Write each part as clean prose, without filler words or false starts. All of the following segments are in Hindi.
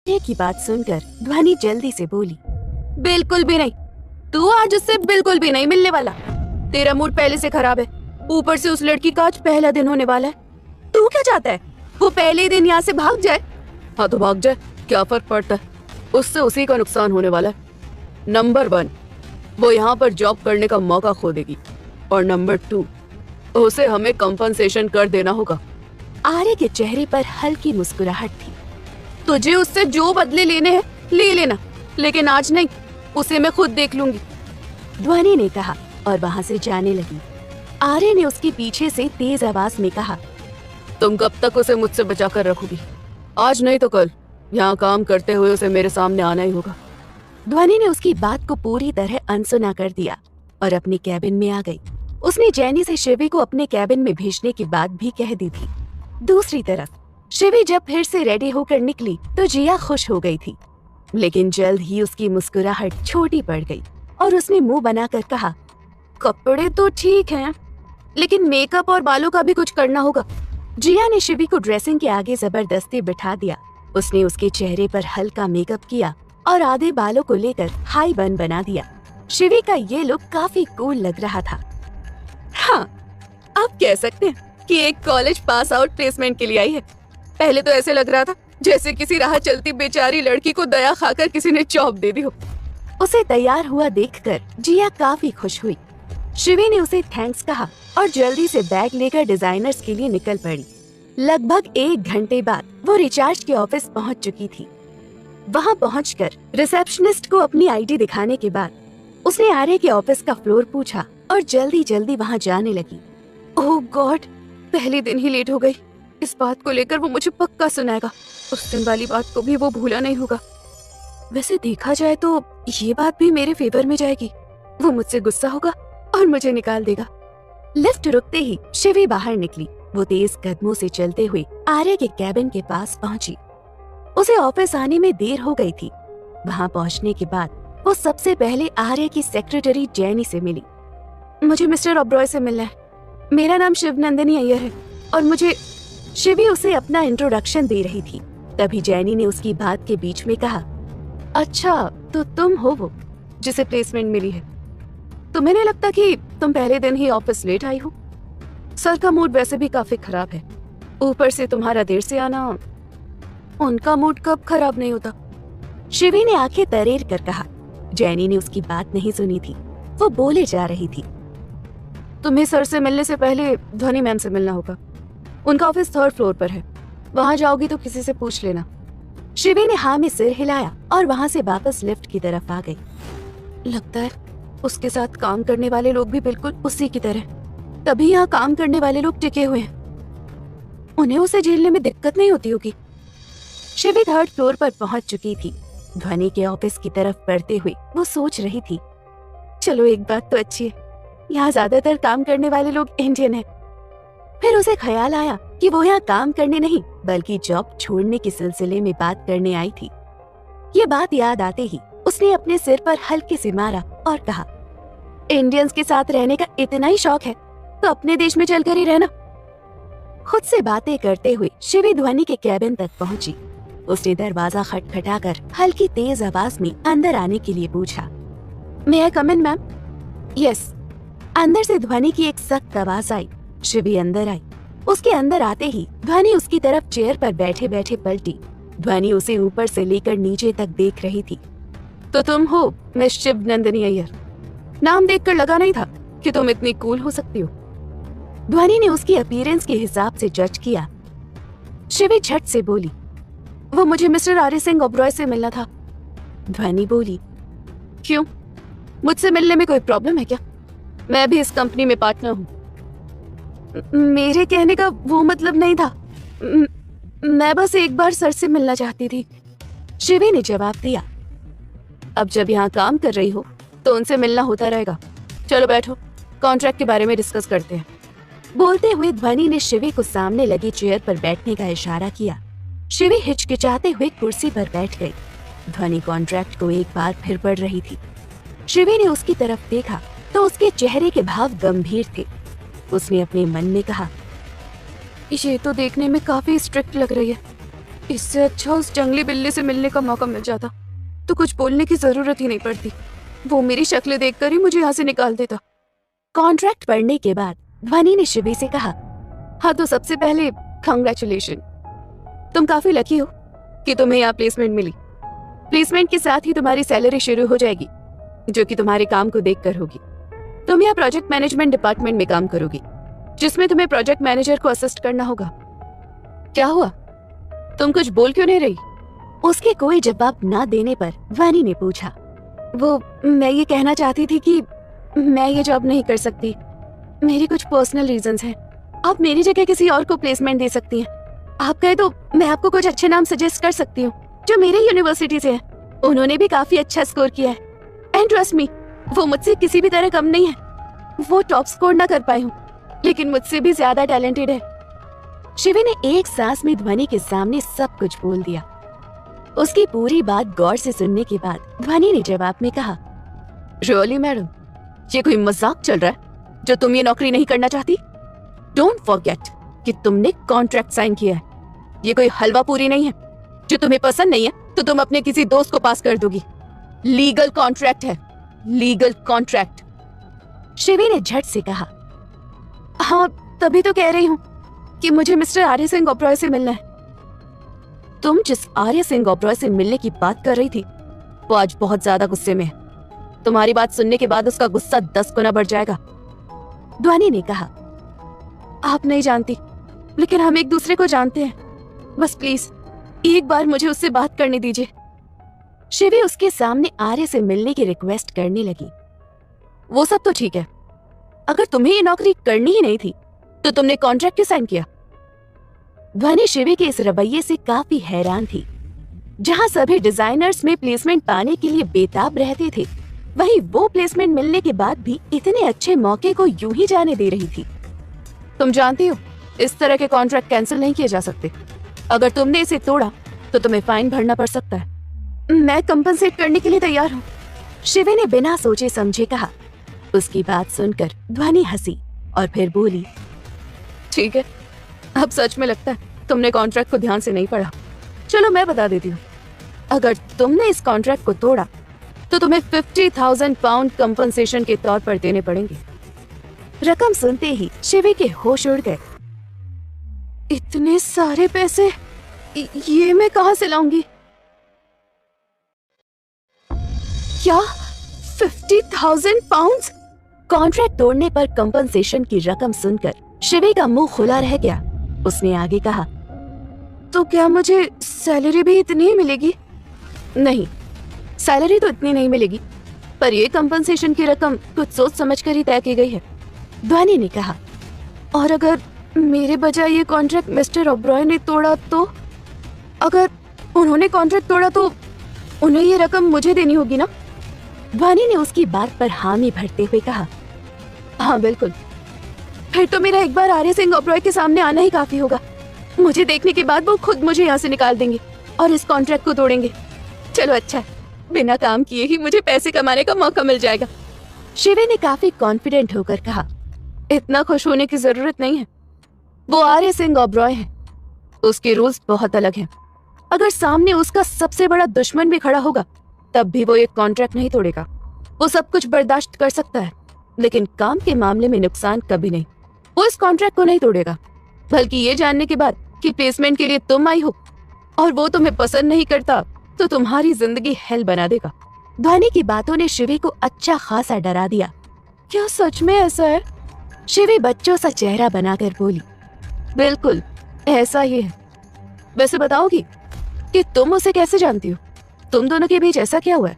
आर्य की बात सुनकर ध्वनि जल्दी से बोली, बिल्कुल भी नहीं, तू आज उससे बिल्कुल भी नहीं मिलने वाला। तेरा मूड पहले से खराब है, ऊपर से उस लड़की का आज पहला दिन होने वाला है। तू क्या चाहता है, वो पहले ही दिन यहाँ से भाग जाए? हाँ तो भाग जाए, क्या फर्क पड़ता है, उससे उसी का नुकसान होने वाला है। नंबर 1, वो यहाँ पर जॉब करने का मौका खो देगी, और नंबर 2, उसे हमें कंपनसेशन कर देना होगा। आर्य के चेहरे पर हल्की मुस्कुराहट थी। तुझे उससे जो बदले लेने हैं ले लेना, लेकिन आज नहीं, उसे मैं खुद देख लूंगी, ध्वनि ने कहा और वहाँ से जाने लगी। आर्य ने उसके पीछे से तेज आवाज में कहा, तुम कब तक उसे मुझसे बचा कर रखोगी? आज नहीं तो कल यहाँ काम करते हुए उसे मेरे सामने आना ही होगा। ध्वनि ने उसकी बात को पूरी तरह अनसुना कर दिया और अपने कैबिन में आ गई। उसने जैनी से शिवी को अपने कैबिन में भेजने की बात भी कह दी थी। दूसरी तरफ शिवी जब फिर से रेडी होकर निकली तो जिया खुश हो गई थी, लेकिन जल्द ही उसकी मुस्कुराहट छोटी पड़ गई और उसने मुंह बनाकर कहा, कपड़े तो ठीक हैं, लेकिन मेकअप और बालों का भी कुछ करना होगा। जिया ने शिवी को ड्रेसिंग के आगे जबरदस्ती बिठा दिया। उसने उसके चेहरे पर हल्का मेकअप किया और आधे बालों को लेकर हाई बन बना दिया। शिवी का ये लुक काफी कूल लग रहा था। हाँ, आप कह सकते हैं कि एक कॉलेज पास आउट प्लेसमेंट के लिए आई है। पहले तो ऐसे लग रहा था जैसे किसी राह चलती बेचारी लड़की को दया खाकर किसी ने जॉब दे दी हो। उसे तैयार हुआ देखकर जिया काफी खुश हुई। शिवी ने उसे थैंक्स कहा और जल्दी से बैग लेकर डिजाइनर्स के लिए निकल पड़ी। लगभग 1 घंटे बाद वो रिचार्ज के ऑफिस पहुंच चुकी थी। वहां पहुंचकर रिसेप्शनिस्ट को अपनी आईडी दिखाने के बाद उसने आर्य के ऑफिस का फ्लोर पूछा और जल्दी जल्दी वहां जाने लगी। ओह गॉड, पहले दिन ही लेट हो गई। इस बात को लेकर वो मुझे पक्का सुनाएगा। उस दिन वाली बात को भी वो भूला नहीं होगा। वैसे देखा जाए तो ये बात भी मेरे फेवर में जाएगी। वो मुझसे गुस्सा होगा और मुझे निकाल देगा। लिफ्ट रुकते ही शिवी बाहर निकली। वो तेज कदमों से चलते हुए आर्य के कैबिन के पास पहुंची। उसे ऑफिस आने में देर हो गई थी। वहां पहुंचने के बाद वो सबसे पहले आर्य की सेक्रेटरी जैनी से मिली। मुझे मिस्टर ओबरॉय से मिलना है। मेरा नाम शिवनंदिनी अय्यर है और मुझे। शिवी उसे अपना इंट्रोडक्शन दे रही थी, तभी जैनी ने उसकी बात के बीच में कहा, अच्छा तो तुम हो वो जिसे प्लेसमेंट मिली है। तुम्हें नहीं लगता कि तुम पहले दिन ही ऑफिस लेट आई हो? सर का मूड वैसे भी काफी खराब है, ऊपर से तुम्हारा देर से आना। उनका मूड कब खराब नहीं होता? शिवी ने आंखें तरेर कर कहा। जैनी ने उसकी बात नहीं सुनी थी, वो बोले जा रही थी। तुम्हें सर से मिलने से पहले ध्वनि मैम से मिलना होगा। उनका ऑफिस 3rd फ्लोर पर है। वहां जाओगी तो किसी से पूछ लेना। शिवी ने हाँ में सिर हिलाया और वहां से वापस लिफ्ट की तरफ आ गई। लगता है उसके साथ काम करने वाले लोग भी बिल्कुल उसी की तरह, तभी यहाँ काम करने वाले लोग टिके हुए हैं। उन्हें उसे झेलने में दिक्कत नहीं होती होगी। शिवी 3rd फ्लोर पर पहुंच चुकी थी। ध्वनि के ऑफिस की तरफ बढ़ते हुए वो सोच रही थी, चलो एक बात तो अच्छी है, यहाँ ज्यादातर काम करने वाले लोग इंडियन हैं। फिर उसे ख्याल आया कि वो यहाँ काम करने नहीं बल्कि जॉब छोड़ने के सिलसिले में बात करने आई थी। ये बात याद आते ही उसने अपने सिर पर हल्के से मारा और कहा, इंडियंस के साथ रहने का इतना ही शौक है तो अपने देश में चलकर ही रहना। खुद से बातें करते हुए शिवी ध्वनि के कैबिन तक पहुंची। उसने दरवाजा खटखटाकर हल्की तेज आवाज में अंदर आने के लिए पूछा, मे आई कम इन मैम? यस। अंदर से ध्वनि की एक सख्त आवाज आई। शिवी अंदर आई। उसके अंदर आते ही ध्वनि उसकी तरफ चेयर पर बैठे बैठे पलटी। ध्वनि उसे ऊपर से लेकर नीचे तक देख रही थी। तो तुम हो मिस शिवनंदिनी अय्यर? नाम देखकर लगा नहीं था कि तुम इतनी कूल हो सकती हो। ध्वनि ने उसकी अपीयरेंस के हिसाब से जज किया। शिवी झट से बोली, वो मुझे मिस्टर आर्य सिंह ओबरॉय से मिलना था। ध्वनि बोली, क्यों, मुझसे मिलने में कोई प्रॉब्लम है क्या? मैं भी इस कंपनी में पार्टनर हूँ। मेरे कहने का वो मतलब नहीं था। मैं बस एक बार सर से मिलना चाहती थी, शिवी ने जवाब दिया। अब जब यहाँ काम कर रही हो तो उनसे मिलना होता रहेगा। चलो बैठो, कॉन्ट्रैक्ट के बारे में डिस्कस करते हैं। बोलते हुए ध्वनि ने शिवी को सामने लगी चेयर पर बैठने का इशारा किया। शिवी हिचकिचाते हुए कुर्सी पर बैठ गई। ध्वनि कॉन्ट्रैक्ट को एक बार फिर पढ़ रही थी। शिवी ने उसकी तरफ देखा तो उसके चेहरे के भाव गंभीर थे। उसने अपने मन में कहा, ये तो देखने में काफी स्ट्रिक्ट लग रही है। इससे अच्छा उस जंगली बिल्ली से मिलने का मौका मिल जाता तो कुछ बोलने की जरूरत ही नहीं पड़ती। वो मेरी शक्ल देखकर ही मुझे यहाँ से निकाल देता। कॉन्ट्रैक्ट पढ़ने के बाद ध्वनि ने शिवी से कहा, हाँ तो सबसे पहले कांग्रेचुलेशन, तुम काफी लकी हो कि तुम्हें यहाँ प्लेसमेंट मिली। प्लेसमेंट के साथ ही तुम्हारी सैलरी शुरू हो जाएगी, जो कि तुम्हारे काम को देखकर होगी। तुम यहाँ प्रोजेक्ट मैनेजमेंट डिपार्टमेंट में काम करोगी, जिसमें तुम्हें प्रोजेक्ट मैनेजर को असिस्ट करना होगा। क्या हुआ, तुम कुछ बोल क्यों नहीं रही? उसके कोई जवाब ना देने पर वानी ने पूछा, वो मैं ये कहना चाहती थी कि मैं ये जॉब नहीं कर सकती, मेरी कुछ पर्सनल रीजंस हैं। आप मेरी जगह किसी और को प्लेसमेंट दे सकती हैं। आप कहे तो मैं आपको कुछ अच्छे नाम सजेस्ट कर सकती हूँ जो मेरे यूनिवर्सिटी से हैं। उन्होंने भी काफी अच्छा स्कोर किया है, एंड ट्रस्ट मी, वो मुझसे किसी भी तरह कम नहीं है। वो टॉप स्कोर ना कर पाए हूँ, लेकिन मुझसे भी ज्यादा टैलेंटेड है। शिवी ने एक सांस में ध्वनि के सामने सब कुछ बोल दिया। उसकी पूरी बात गौर से सुनने के बाद ध्वनि ने जवाब में कहा, रियली मैडम, ये कोई मजाक चल रहा है जो तुम ये नौकरी नहीं करना चाहती? डोंट फॉरगेट कि तुमने कॉन्ट्रैक्ट साइन किया है। ये कोई हलवा पूरी नहीं है जो तुम्हें पसंद नहीं है तो तुम अपने किसी दोस्त को पास कर दोगी। लीगल कॉन्ट्रैक्ट है, लीगल कॉन्ट्रैक्ट। शिवी ने झट से कहा, हाँ तभी तो कह रही हूँ कि मुझे मिस्टर आर्य सिंह ओबरॉय से मिलना है। तुम जिस आर्य सिंह ओबरॉय से मिलने की बात कर रही थी वो आज बहुत ज्यादा गुस्से में है। तुम्हारी बात सुनने के बाद उसका गुस्सा 10 गुना बढ़ जाएगा। ध्वनि ने कहा, आप नहीं जानती, लेकिन हम एक दूसरे को जानते हैं। बस प्लीज एक बार मुझे उससे बात करने दीजिए। शिवी उसके सामने आर्य से मिलने की रिक्वेस्ट करने लगी। वो सब तो ठीक है, अगर तुम्हें ये नौकरी करनी ही नहीं थी तो तुमने कॉन्ट्रैक्ट क्यों साइन किया? ध्वनि शिवी के इस रवैये से काफी हैरान थी। जहां सभी डिजाइनर्स में प्लेसमेंट पाने के लिए बेताब रहते थे, वहीं वो प्लेसमेंट मिलने के बाद भी इतने अच्छे मौके को यूं ही जाने दे रही थी। तुम जानती हो, इस तरह के कॉन्ट्रैक्ट कैंसिल नहीं किए जा सकते। अगर तुमने इसे तोड़ा तो तुम्हें फाइन भरना पड़ सकता है। मैं कंपनसेट करने के लिए तैयार हूँ, शिवी ने बिना सोचे समझे कहा। उसकी बात सुनकर ध्वनि हंसी और फिर बोली, ठीक है, अब सच में लगता है तुमने कॉन्ट्रैक्ट को ध्यान से नहीं पढ़ा। चलो मैं बता देती हूँ, अगर तुमने इस कॉन्ट्रैक्ट को तोड़ा तो तुम्हें 50,000 पाउंड कंपनसेशन के तौर पर देने पड़ेंगे। रकम सुनते ही शिवी के होश उड़ गए। इतने सारे पैसे ये मैं कहां से लाऊंगी? क्या 50,000 पाउंड? कॉन्ट्रैक्ट तोड़ने पर कंपनसेशन की रकम सुनकर शिवी का मुंह खुला रह गया। उसने आगे कहा, तो क्या मुझे सैलरी भी इतनी ही मिलेगी? नहीं, सैलरी तो इतनी नहीं मिलेगी, पर ये कंपनसेशन की रकम कुछ सोच समझकर ही तय की गई है। ध्वनि ने कहा, और अगर मेरे बजाय ये कॉन्ट्रैक्ट मिस्टर ओबरॉय ने तोड़ा तो? अगर उन्होंने कॉन्ट्रैक्ट तोड़ा तो उन्हें ये रकम मुझे देनी होगी ना? ध्वनि ने उसकी बात पर हामी भरते हुए कहा, हाँ बिल्कुल। फिर तो मेरा एक बार आर्य सिंह ओबरॉय के सामने आना ही काफी होगा। मुझे देखने के बाद वो खुद मुझे यहाँ से निकाल देंगे और इस कॉन्ट्रैक्ट को तोड़ेंगे। चलो अच्छा है, बिना काम किए ही मुझे पैसे कमाने का मौका मिल जाएगा। शिवी ने काफी कॉन्फिडेंट होकर कहा, इतना खुश होने की जरूरत नहीं है। वो आर्य सिंह ओबरॉय है, उसके रूल्स बहुत अलग हैं। अगर सामने उसका सबसे बड़ा दुश्मन भी खड़ा होगा तब भी वो एक कॉन्ट्रैक्ट नहीं तोड़ेगा। वो सब कुछ बर्दाश्त कर सकता है, लेकिन काम के मामले में नुकसान कभी नहीं। वो इस कॉन्ट्रैक्ट को नहीं तोड़ेगा, बल्कि ये जानने के बाद कि प्लेसमेंट के लिए तुम आई हो और वो तुम्हें पसंद नहीं करता तो तुम्हारी जिंदगी हेल बना देगा। ध्वनि की बातों ने शिवी को अच्छा खासा डरा दिया। क्या सच में ऐसा है? शिवी बच्चों सा चेहरा बनाकर बोली, बिल्कुल ऐसा ही है। वैसे बताओगी कि तुम उसे कैसे जानती हो? तुम दोनों के बीच ऐसा क्या हुआ है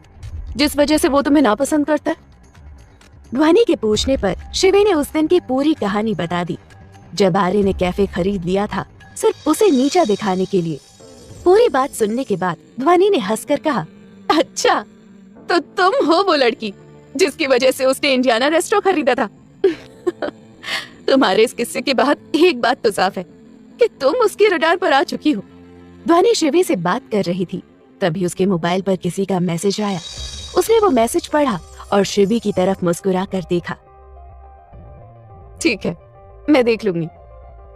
जिस वजह से वो तुम्हें नापसंद करता है? ध्वनि के पूछने पर शिवी ने उस दिन की पूरी कहानी बता दी। जब आर्य ने कैफे खरीद लिया था सिर्फ उसे नीचा दिखाने के लिए। पूरी बात सुनने के बाद ध्वनि ने हंसकर कहा, अच्छा तो तुम हो वो लड़की जिसकी वजह से उसने इंडियाना रेस्टोरेंट खरीदा था। तुम्हारे इस किस्से के बाद एक बात तो साफ है कि तुम उसकी रडार पर आ चुकी हो। ध्वनि शिवी से बात कर रही थी, तभी उसके मोबाइल पर किसी का मैसेज आया। उसने वो मैसेज पढ़ा और शिवी की तरफ मुस्कुरा कर देखा। ठीक है, मैं देख लूंगी।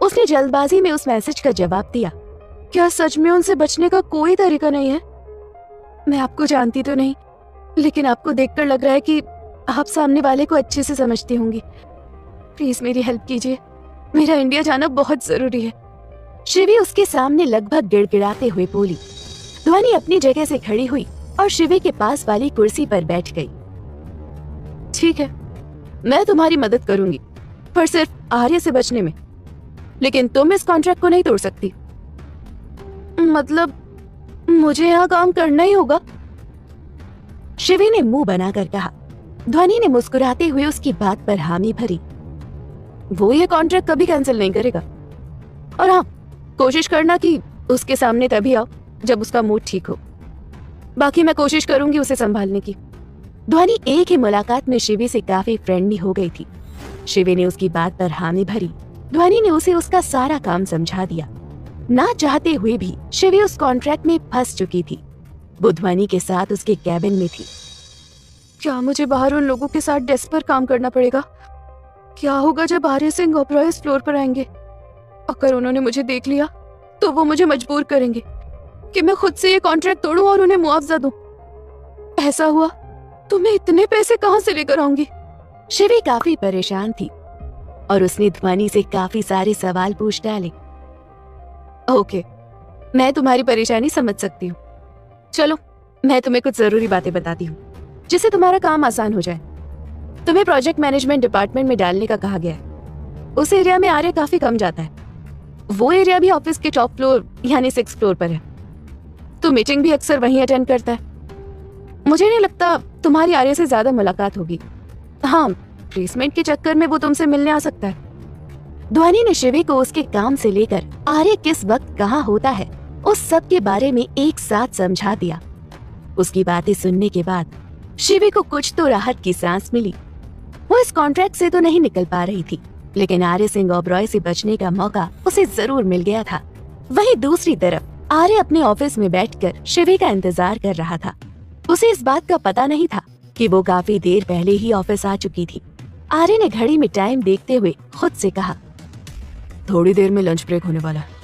उसने जल्दबाजी में उस मैसेज का जवाब दिया। क्या सच में उनसे बचने का कोई तरीका नहीं है? मैं आपको जानती तो नहीं, लेकिन आपको देखकर लग रहा है कि आप सामने वाले को अच्छे से समझती होंगी। प्लीज मेरी हेल्प कीजिए, मेरा इंडिया जाना बहुत जरूरी है। शिवी उसके सामने लगभग गिड़गिड़ाते हुए बोली। ध्वनि अपनी जगह से खड़ी हुई और शिवी के पास वाली कुर्सी पर बैठ गई। ठीक है, मैं तुम्हारी मदद करूंगी, पर सिर्फ आर्य से बचने में। लेकिन तुम इस कॉन्ट्रैक्ट को नहीं तोड़ सकती। मतलब मुझे यहाँ काम करना ही होगा? शिवी ने मुंह बनाकर कहा। ध्वनि ने मुस्कुराते हुए उसकी बात पर हामी भरी। वो ये कॉन्ट्रैक्ट कभी कैंसिल नहीं करेगा। और हाँ, कोशिश करना कि उसके सामने तभी आओ जब उसका मूड ठीक हो। बाकी मैं कोशिश करूंगी उसे संभालने की। ध्वनि एक ही मुलाकात में शिवी से काफी फ्रेंडली हो गई थी। शिवी ने उसकी बात पर हामी भरी। ध्वनि ने उसे उसका सारा काम समझा दिया। ना चाहते हुए भी शिवी उस कॉन्ट्रैक्ट में फंस चुकी थी। वो ध्वनि के साथ उसके कैबिन में थी। क्या मुझे बाहर उन लोगों के साथ डेस्क पर काम करना पड़ेगा? क्या होगा जब आर्य सिंह ओबरॉय इस फ्लोर पर आएंगे? अगर उन्होंने मुझे देख लिया तो वो मुझे मजबूर करेंगे कि मैं खुद से ये कॉन्ट्रैक्ट तोड़ूं और उन्हें मुआवजा दूं। ऐसा हुआ तो मैं इतने पैसे कहां से लेकर आऊंगी? शिवी काफी परेशान थी और उसने ध्वनि से काफी सारे सवाल पूछ डाले। ओके, मैं तुम्हारी परेशानी समझ सकती हूँ। चलो, मैं तुम्हें कुछ जरूरी बातें बताती हूँ जिससे तुम्हारा काम आसान हो जाए। तुम्हें प्रोजेक्ट मैनेजमेंट डिपार्टमेंट में डालने का कहा गया है। उस एरिया में आर्य काफी कम जाता है। वो एरिया भी ऑफिस के टॉप फ्लोर यानी 6th फ्लोर पर है, तो मीटिंग भी अक्सर वहीं अटेंड करता है। मुझे नहीं लगता तुम्हारी आर्य से ज्यादा मुलाकात होगी। हाँ, प्लेसमेंट के चक्कर में वो तुमसे मिलने आ सकता है। ध्वनि ने शिवी को उसके काम से लेकर आर्य किस वक्त कहाँ होता है उस सब के बारे में एक साथ समझा दिया। उसकी बातें सुनने के बाद शिवी को कुछ तो राहत की सांस मिली। वो इस कॉन्ट्रैक्ट से तो नहीं निकल पा रही थी, लेकिन आर्य सिंह ओबरॉय से बचने का मौका उसे जरूर मिल गया था। वहीं दूसरी तरफ आर्य अपने ऑफिस में बैठकर शिवी का इंतजार कर रहा था। उसे इस बात का पता नहीं था कि वो काफी देर पहले ही ऑफिस आ चुकी थी। आर्य ने घड़ी में टाइम देखते हुए खुद से कहा, थोड़ी देर में लंच ब्रेक होने वाला है।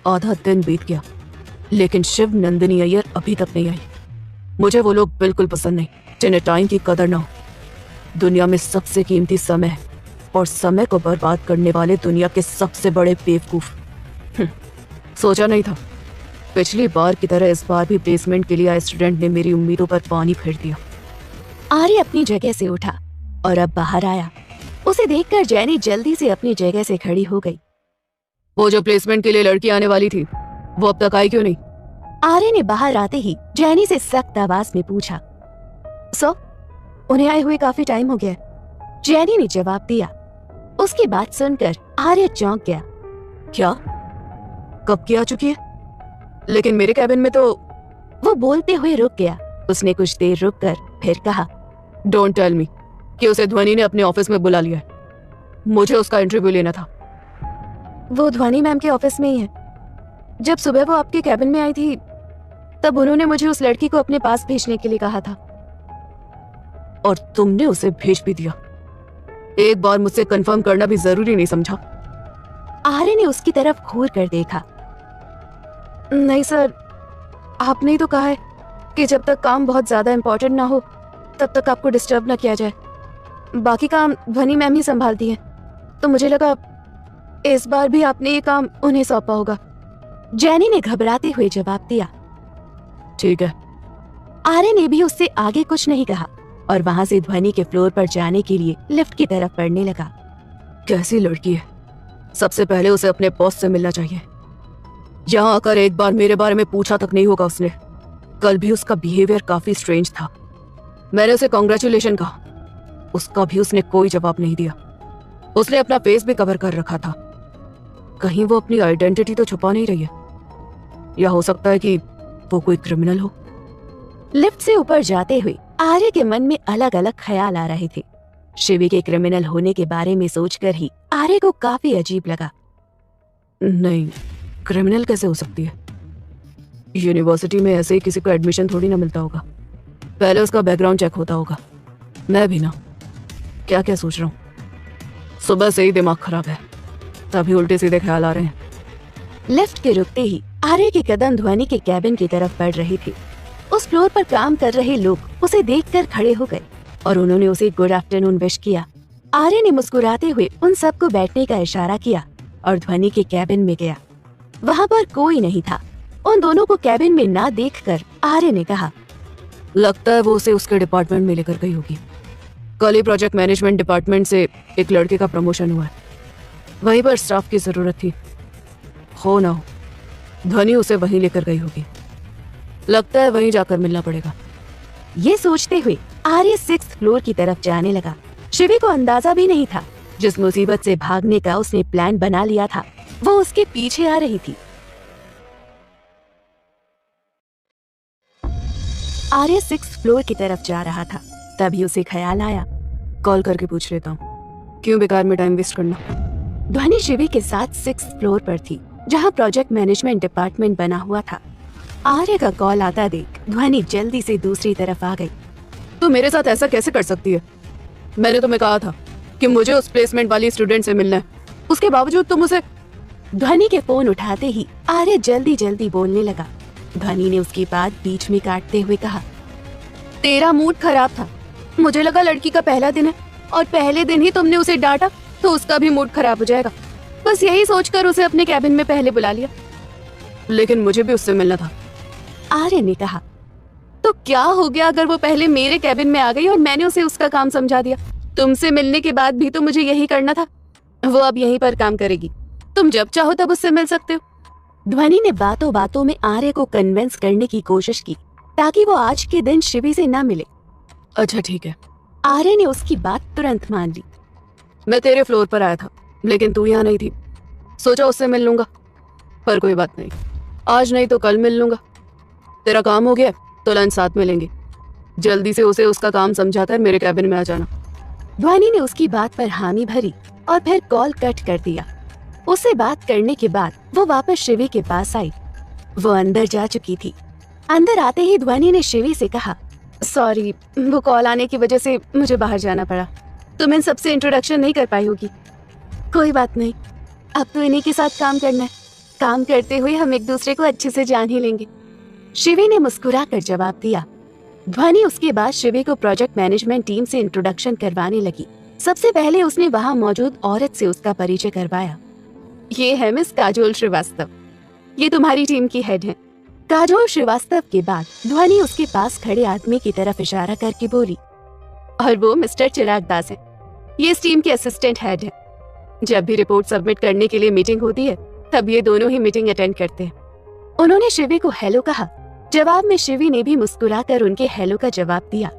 आधा दिन बीत गया, लेकिन शिव नंदिनी अय्यर अभी तक नहीं आई। मुझे वो लोग बिल्कुल पसंद नहीं जिन्हें टाइम की कदर न हो। दुनिया में सबसे कीमती समय है और समय को बर्बाद करने वाले दुनिया के सबसे बड़े बेवकूफ। सोचा नहीं था पिछली बार की तरह इस बार भी प्लेसमेंट के लिए आए स्टूडेंट ने मेरी उम्मीदों पर पानी फेर दिया। आर्य अपनी जगह से उठा और अब बाहर आया। उसे देखकर जैनी जल्दी से अपनी जगह से खड़ी हो गई। वो जो प्लेसमेंट के लिए लड़की आने वाली थी, वो अब तक आई क्यों नहीं? आर्य ने बाहर आते ही जैनी से सख्त आवाज में पूछा। सर, उन्हें आए हुए काफी टाइम हो गया, जैनी ने जवाब दिया। उसकी बात सुनकर आर्य चौंक गया। क्या? कब की आ चुकी है? लेकिन मेरे कैबिन में तो। वो बोलते हुए रुक गया। उसने कुछ देर रुककर फिर कहा, डोंट टेल मी कि उसे ध्वनि ने अपने ऑफिस में बुला लिया है। मुझे उसका इंटरव्यू लेना था। वो ध्वनि मैम के ऑफिस में ही है। जब सुबह वो आपके कैबिन में आई थी, तब उन्होंने मुझे उस लड़की को अपने पास भेजने के लिए कहा था। और तुमने उसे भेज भी दिया? एक बार मुझसे कंफर्म करना भी जरूरी नहीं समझा? आर्य ने उसकी तरफ घूर कर देखा। नहीं सर, आपने ही तो कहा है कि जब तक काम बहुत ज्यादा इम्पोर्टेंट ना हो तब तक आपको डिस्टर्ब ना किया जाए। बाकी काम ध्वनि मैम ही संभालती है, तो मुझे लगा इस बार भी आपने ये काम उन्हें सौंपा होगा। जैनी ने घबराते हुए जवाब दिया। ठीक है। आर्य ने भी उससे आगे कुछ नहीं कहा और वहां से ध्वनि के फ्लोर पर जाने के लिए लिफ्ट की तरफ बढ़ने लगा। कैसी लड़की है, सबसे पहले उसे अपने बॉस से मिलना चाहिए। यहाँ आकर एक बार मेरे बारे में पूछा तक नहीं होगा उसने। कल भी उसका बिहेवियर काफी स्ट्रेंज था। मैंने उसे कॉन्ग्रेचुलेशन कहा, उसका भी उसने कोई जवाब नहीं दिया। उसने अपना फेस भी कवर कर रखा था। कहीं वो अपनी आइडेंटिटी तो छुपा नहीं रही है, या हो सकता है कि वो कोई क्रिमिनल हो। लिफ्ट से ऊपर जाते हुए आर्य के मन में अलग अलग ख्याल आ रहे थे। शिवी के क्रिमिनल होने के बारे में सोचकर ही आर्य को काफी अजीब लगा। नहीं, क्रिमिनल कैसे हो सकती है? यूनिवर्सिटी में ऐसे ही किसी को एडमिशन थोड़ी ना मिलता होगा। पहले उसका बैकग्राउंड चेक होता होगा। मैं भी ना, क्या क्या सोच रहा हूँ। सुबह से ही दिमाग खराब है, तभी उल्टे सीधे ख्याल आ रहे हैं। लिफ्ट के रुकते ही आर्य के कदम ध्वनि के कैबिन की तरफ बढ़ रहे थे। उस फ्लोर पर काम कर रहे लोग उसे देखकर खड़े हो गए और उन्होंने उसे गुड आफ्टरनून विश किया। आर्य ने मुस्कुराते हुए उन सबको बैठने का इशारा किया और ध्वनि के कैबिन में गया। वहाँ पर कोई नहीं था। उन दोनों को कैबिन में ना देखकर आर्य ने कहा, लगता है वो उसे उसके डिपार्टमेंट में लेकर गई होगी। कल ही प्रोजेक्ट मैनेजमेंट डिपार्टमेंट से एक लड़के का प्रमोशन हुआ है, वहीं पर स्टाफ की जरूरत थी। हो ना हो, ध्वनि उसे वहीं लेकर गई होगी। लगता है वहीं जाकर मिलना पड़ेगा। ये सोचते हुए आर्य 6th फ्लोर की तरफ जाने लगा। शिवी को अंदाजा भी नहीं था जिस मुसीबत से भागने का उसने प्लान बना लिया था वो उसके पीछे आ रही थी। आर्य 6th फ्लोर की तरफ जा रहा था, तभी उसे ख्याल आया, कॉल करके पूछ लेता हूँ, क्यों बेकार में टाइम वेस्ट करना। ध्वनि शिवी के साथ 6th फ्लोर पर थी, जहाँ प्रोजेक्ट मैनेजमेंट डिपार्टमेंट बना हुआ था। आर्य का कॉल आता देख ध्वनि जल्दी से दूसरी तरफ आ गई। तू मेरे साथ ऐसा कैसे कर सकती है? मैंने तुम्हें कहा था कि मुझे उस प्लेसमेंट वाली स्टूडेंट से मिलना है, उसके बावजूद तुम उसे। ध्वनि के फोन उठाते ही आर्य जल्दी जल्दी बोलने लगा। ध्वनि ने उसकी बात बीच में काटते हुए कहा, तेरा मूड खराब था, मुझे लगा लड़की का पहला दिन है और पहले दिन ही तुमने उसे डांटा तो उसका भी मूड खराब हो जाएगा। बस यही सोचकर उसे अपने कैबिन में पहले बुला लिया। लेकिन मुझे भी उससे मिलना था, आर्य ने कहा। तो क्या हो गया अगर वो पहले मेरे कैबिन में आ गई और मैंने उसे उसका काम समझा दिया? तुमसे मिलने के बाद भी तो मुझे यही करना था। वो अब यहीं पर काम करेगी, तुम जब चाहो तब उससे मिल सकते हो। ध्वनि ने बातों बातों में आर्य को कन्विंस करने की कोशिश की ताकि वो आज के दिन शिवी से ना मिले। अच्छा ठीक है, आर्य ने उसकी बात तुरंत मान ली। मैं तेरे फ्लोर पर आया था लेकिन तू यहाँ नहीं थी, सोचा उससे मिल लूंगा, पर कोई बात नहीं, आज नहीं तो कल मिल लूंगा। तेरा काम हो गया तो लंच साथ में लेंगे। जल्दी से उसे उसका काम समझाकर मेरे कैबिन में आ जाना। ध्वनि ने उसकी बात पर हामी भरी और फिर कॉल कट कर दिया। उससे बात करने के बाद वो वापस शिवी के पास आई। वो अंदर जा चुकी थी। अंदर आते ही ध्वनि ने शिवी से कहा, सॉरी, वो कॉल आने की वजह से मुझे बाहर जाना पड़ा। तुम इन सबसे इंट्रोडक्शन नहीं कर पाई होगी। कोई बात नहीं, अब तो इन्हीं के साथ काम करना है। काम करते हुए हम एक दूसरे को अच्छे से जान ही लेंगे। शिवी ने मुस्कुरा कर जवाब दिया। ध्वनि उसके बाद शिवी को प्रोजेक्ट मैनेजमेंट टीम से इंट्रोडक्शन करवाने लगी। सबसे पहले उसने वहाँ मौजूद औरत से उसका परिचय करवाया। ये है मिस काजोल श्रीवास्तव, ये तुम्हारी टीम की हेड है। काजोल श्रीवास्तव के बाद ध्वनि उसके पास खड़े आदमी की तरफ इशारा करके बोली, और वो मिस्टर चिराग दास है, ये इस टीम के असिस्टेंट हेड है। जब भी रिपोर्ट सबमिट करने के लिए मीटिंग होती है तब ये दोनों ही मीटिंग अटेंड करते हैं। उन्होंने शिवी को हेलो कहा। जवाब में शिवी ने भी मुस्कुराकर उनके हेलो का जवाब दिया।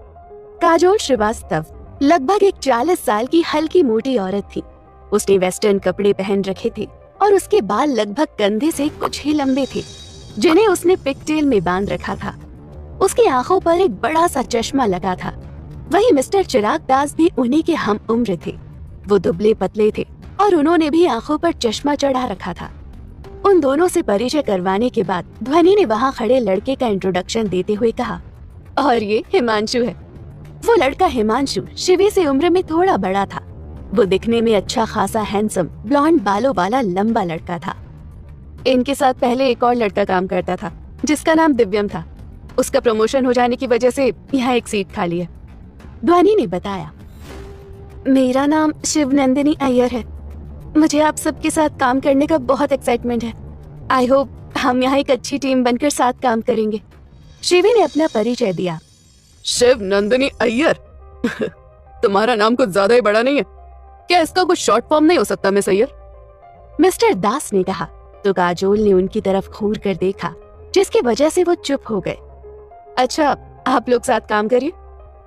काजोल श्रीवास्तव लगभग एक 40 साल की हल्की मोटी औरत थी। उसने वेस्टर्न कपड़े पहन रखे थे और उसके बाल लगभग कंधे से कुछ ही लंबे थे, जिन्हें उसने पिगटेल में बांध रखा था। उसकी आंखों पर एक बड़ा सा चश्मा लगा था। वहीं मिस्टर चिराग दास भी उन्हीं के हम उम्र थे। वो दुबले पतले थे और उन्होंने भी आंखों पर चश्मा चढ़ा रखा था। उन दोनों से परिचय करवाने के बाद ध्वनि ने वहाँ खड़े लड़के का इंट्रोडक्शन देते हुए कहा, और ये हिमांशु है। वो लड़का हिमांशु शिवी से उम्र में थोड़ा बड़ा था। वो दिखने में अच्छा खासा हैंडसम ब्लॉन्ड बालों वाला लंबा लड़का था। इनके साथ पहले एक और लड़का काम करता था जिसका नाम दिव्यम था। उसका प्रमोशन हो जाने की वजह से यहाँ एक सीट खाली है। ध्वनि ने बताया, मेरा नाम शिवनंदिनी अय्यर है। मुझे आप सबके साथ काम करने का बहुत एक्साइटमेंट है। आई होप हम यहाँ एक अच्छी टीम बनकर साथ काम करेंगे। शिवी ने अपना परिचय दिया। शिवनंदिनी अय्यर तुम्हारा नाम कुछ ज्यादा ही बड़ा नहीं है क्या? इसका कुछ शॉर्ट फॉर्म नहीं हो सकता मिस अय्यर? मिस्टर दास ने कहा तो काजोल ने उनकी तरफ घूर कर देखा, जिसकी वजह से वो चुप हो गए। अच्छा, आप लोग साथ काम करिए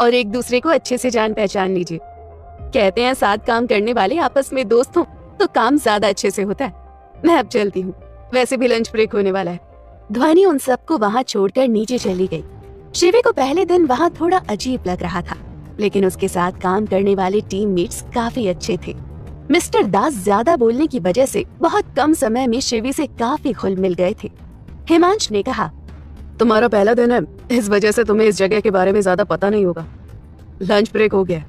और एक दूसरे को अच्छे से जान पहचान लीजिए। कहते हैं साथ काम करने वाले आपस में दोस्त हों तो काम ज्यादा अच्छे से होता है। मैं अब चलती हूँ, वैसे भी लंच ब्रेक होने वाला है। ध्वनि उन सबको वहाँ छोड़कर नीचे चली गई। शिवी को पहले दिन वहाँ थोड़ा अजीब लग रहा था, लेकिन उसके साथ काम करने वाले टीममेट्स काफी अच्छे थे। मिस्टर दास ज्यादा बोलने की वजह से बहुत कम समय में शिवी से काफी घुल मिल गए थे। हिमांश ने कहा, तुम्हारा पहला दिन है, इस वजह से तुम्हें इस जगह के बारे में ज्यादा पता नहीं होगा। लंच ब्रेक हो गया,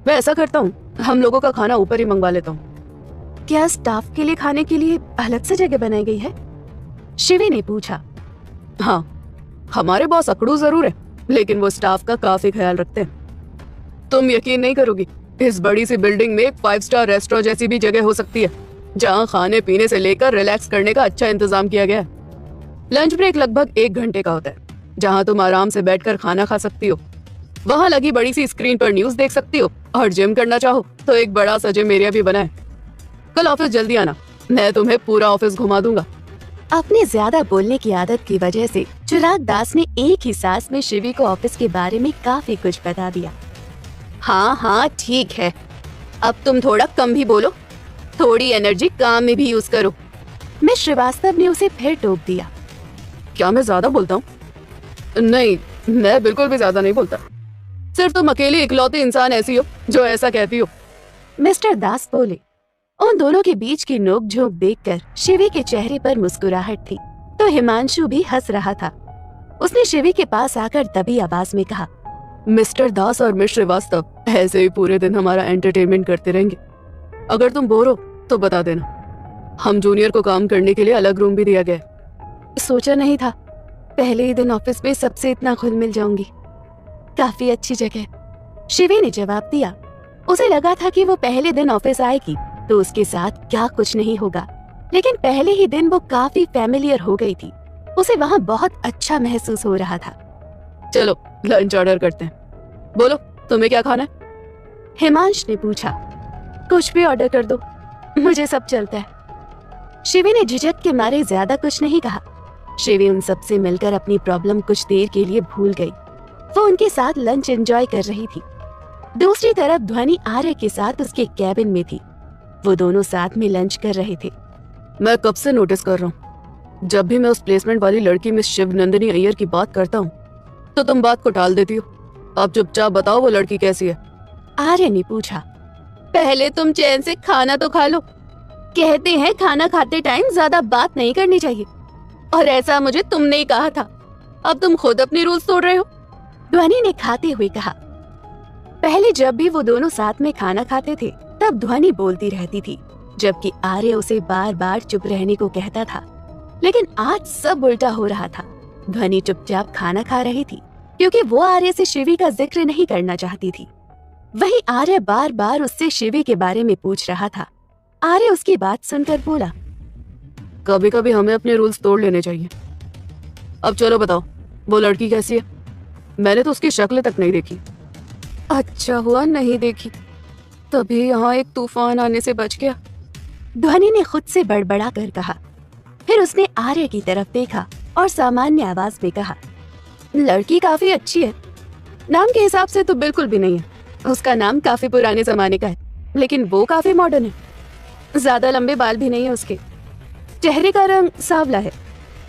मैं ऐसा करता हूँ हम लोगों का खाना ऊपर ही मंगवा लेता हूँ। क्या स्टाफ के लिए खाने के लिए अलग से जगह बनाई गई है? शिवी ने पूछा। हाँ, हमारे बॉस अकड़ू जरूर है, लेकिन वो स्टाफ का काफी ख्याल रखते हैं। तुम यकीन नहीं करोगी, इस बड़ी सी बिल्डिंग में एक 5 स्टार रेस्टोरेंट जैसी भी जगह हो सकती है, जहाँ खाने पीने से लेकर रिलैक्स करने का अच्छा इंतजाम किया गया है। लंच ब्रेक लगभग 1 घंटे का होता है, जहाँ तुम आराम से बैठकर खाना खा सकती हो। वहाँ लगी बड़ी सी स्क्रीन पर न्यूज देख सकती हो, और जिम करना चाहो तो एक बड़ा सा जिम एरिया भी बना है। कल ऑफिस जल्दी आना, मैं तुम्हें पूरा ऑफिस घुमा दूंगा। अपने ज्यादा बोलने की आदत की वजह से चिराग दास ने एक ही सांस में शिवी को ऑफिस के बारे में काफी कुछ बता दिया। हाँ हाँ ठीक है, अब तुम थोड़ा कम भी बोलो, थोड़ी एनर्जी काम में भी यूज करो। मिस श्रीवास्तव ने उसे फिर टोक दिया। क्या मैं ज्यादा बोलता हूँ? नहीं, मैं बिल्कुल भी ज्यादा नहीं बोलता, सिर्फ तुम अकेले इकलौते इंसान ऐसी हो जो ऐसा कहती हो। मिस्टर दास बोले। उन दोनों के बीच की नोक-झोंक देखकर शिवी के चेहरे पर मुस्कुराहट थी, तो हिमांशु भी हंस रहा था। उसने शिवी के पास आकर दबी आवाज में कहा, मिस्टर दास और मिस श्रीवास्तव ऐसे ही पूरे दिन हमारा एंटरटेनमेंट करते रहेंगे। अगर तुम बोर हो तो बता देना, हम जूनियर को काम करने के लिए अलग रूम भी दिया गया है। सोचा नहीं था, पहले ही दिन ऑफिस में सबसे इतना घुल मिल जाऊंगी। काफी अच्छी जगह, शिवी ने जवाब दिया। उसे लगा था कि वो पहले दिन ऑफिस आएगी तो उसके साथ क्या कुछ नहीं होगा, लेकिन पहले ही दिन वो काफी फैमिलियर हो गई थी। उसे वहाँ बहुत अच्छा महसूस हो रहा था। चलो लंच ऑर्डर करते हैं, बोलो तुम्हें क्या खाना है? हिमांश ने पूछा। कुछ भी ऑर्डर कर दो, मुझे सब चलता है। शिवी ने झिझक के मारे ज्यादा कुछ नहीं कहा। शिवी उन सबसे मिलकर अपनी प्रॉब्लम कुछ देर के लिए भूल गई। वो उनके साथ लंच एंजॉय कर रही थी। दूसरी तरफ ध्वनि आर्य के साथ उसके कैबिन में थी। वो दोनों साथ में लंच कर रहे थे। मैं कब से नोटिस कर रहा हूँ, जब भी मैं उस प्लेसमेंट वाली लड़की मिस शिवनंदिनी अय्यर की बात करता हूँ तो तुम बात को टाल देती हो। अब चुपचाप बताओ वो लड़की कैसी है? आर्य ने पूछा। पहले तुम चैन से खाना तो खा लो। कहते हैं खाना खाते टाइम ज्यादा बात नहीं करनी चाहिए, और ऐसा मुझे तुमने ही कहा था। अब तुम खुद अपने रूल्स तोड़ रहे हो। ध्वनि ने खाते हुए कहा। पहले जब भी वो दोनों साथ में खाना खाते थे तब ध्वनि बोलती रहती थी, जबकि आर्य उसे बार बार चुप रहने को कहता था। लेकिन आज सब उल्टा हो रहा था। ध्वनि चुपचाप खाना खा रही थी क्योंकि वो आर्य से शिवी का जिक्र नहीं करना चाहती थी। वहीं आर्य बार बार उससे शिवी के बारे में पूछ रहा था। आर्य उसकी बात सुनकर बोला, कभी कभी हमें अपने रूल्स तोड़ लेने चाहिए। अब चलो बताओ वो लड़की कैसी है? मैंने तो उसकी शक्ल तक नहीं देखी। अच्छा हुआ नहीं देखी, तभी यहाँ एक तूफान आने से बच गया। ध्वनि ने खुद से बड़बड़ा कर कहा। फिर उसने आर्य की तरफ देखा और सामान्य आवाज में कहा, लड़की काफी अच्छी है। नाम के हिसाब से तो बिल्कुल भी नहीं है। उसका नाम काफी पुराने जमाने का है, लेकिन वो काफी मॉडर्न है। ज्यादा लंबे बाल भी नहीं है उसके। चेहरे का रंग सांवला है,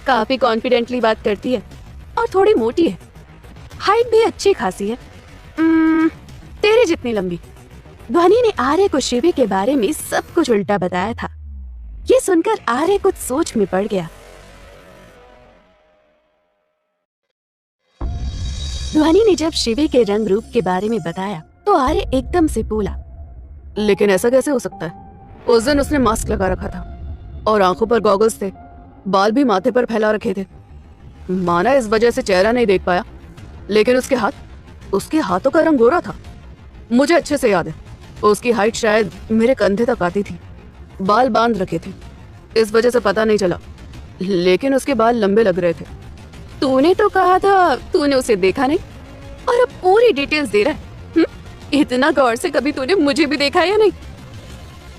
काफी कॉन्फिडेंटली बात करती है और थोड़ी मोटी है। हाइट भी अच्छी खासी है, तेरे जितनी लंबी। ध्वनि ने आर्य को शिवी के बारे में सब कुछ उल्टा बताया था। ये सुनकर आर्य कुछ सोच में पड़ गया। ध्वनि ने जब शिवी के रंग रूप के बारे में बताया तो आर्य एकदम से बोला, लेकिन ऐसा कैसे हो सकता है? उस दिन उसने मास्क लगा रखा था और आंखों पर गॉगल्स थे, बाल भी माथे पर फैला रखे थे। माना इस वजह से चेहरा नहीं देख पाया, लेकिन उसके हाथों का रंग गोरा था। मुझे अच्छे से याद है, उसकी हाइट शायद मेरे कंधे तक आती थी। बाल बांध रखे थे, इस वजह से पता नहीं चला, लेकिन उसके बाल लंबे लग रहे थे। तूने तो कहा था तूने उसे देखा नहीं, और अब पूरी डिटेल्स दे रहा है। इतना गौर से कभी तूने मुझे भी देखा या नहीं?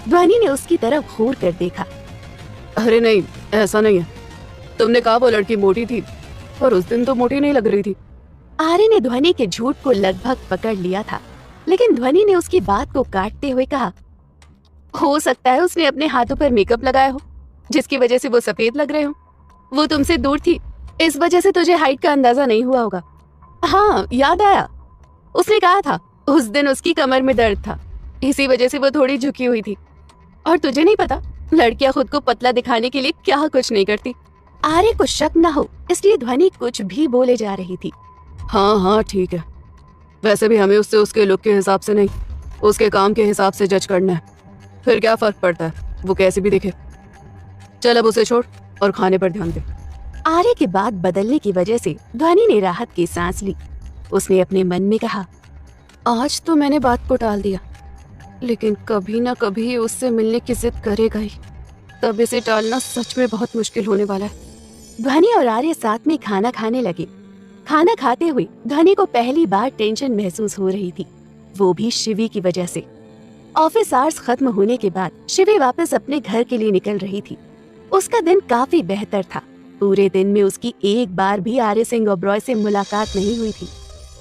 ध्वनि ने उसकी तरफ घूर कर देखा। अरे नहीं, ऐसा नहीं है। तुमने कहा वो लड़की मोटी थी, और उस दिन तो मोटी नहीं लग रही थी। आर्य ने ध्वनि के झूठ को लगभग पकड़ लिया था, लेकिन ध्वनि ने उसकी बात को काटते हुए कहा, हो सकता है उसने अपने हाथों पर मेकअप लगाया हो, जिसकी वजह से वो सफेद लग रहे हो। वो तुमसे दूर थी, इस वजह से तुझे हाइट का अंदाजा नहीं हुआ होगा। हाँ, याद आया, उसने कहा था उस दिन उसकी कमर में दर्द था, इसी वजह से वो थोड़ी झुकी हुई थी। और तुझे नहीं पता, लड़कियां खुद को पतला दिखाने के लिए क्या कुछ नहीं करती। आर्य को शक न हो इसलिए ध्वनि कुछ भी बोले जा रही थी। हाँ हाँ ठीक है, वैसे भी हमें उससे उसके लुक के हिसाब से नहीं, उसके काम के हिसाब से जज करना है। फिर क्या फर्क पड़ता है वो कैसे भी दिखे। चल अब उसे छोड़, और खाने पर ध्यान दे। आर्य की बात बदलने की वजह से ध्वनि ने राहत की सांस ली। उसने अपने मन में कहा, आज तो मैंने बात को टाल दिया, लेकिन कभी ना कभी ये उससे मिलने की जिद करेगा ही। तब इसे टालना सच में बहुत मुश्किल होने वाला है। ध्वनि और आर्य साथ में खाना खाने लगे। खाना खाते हुए ध्वनि को पहली बार टेंशन महसूस हो रही थी, वो भी शिवी की वजह से। ऑफिस आवर्स खत्म होने के बाद शिवी वापस अपने घर के लिए निकल रही थी। उसका दिन काफी बेहतर था। पूरे दिन में उसकी एक बार भी आर्य सिंह ओबरॉय से मुलाकात नहीं हुई थी।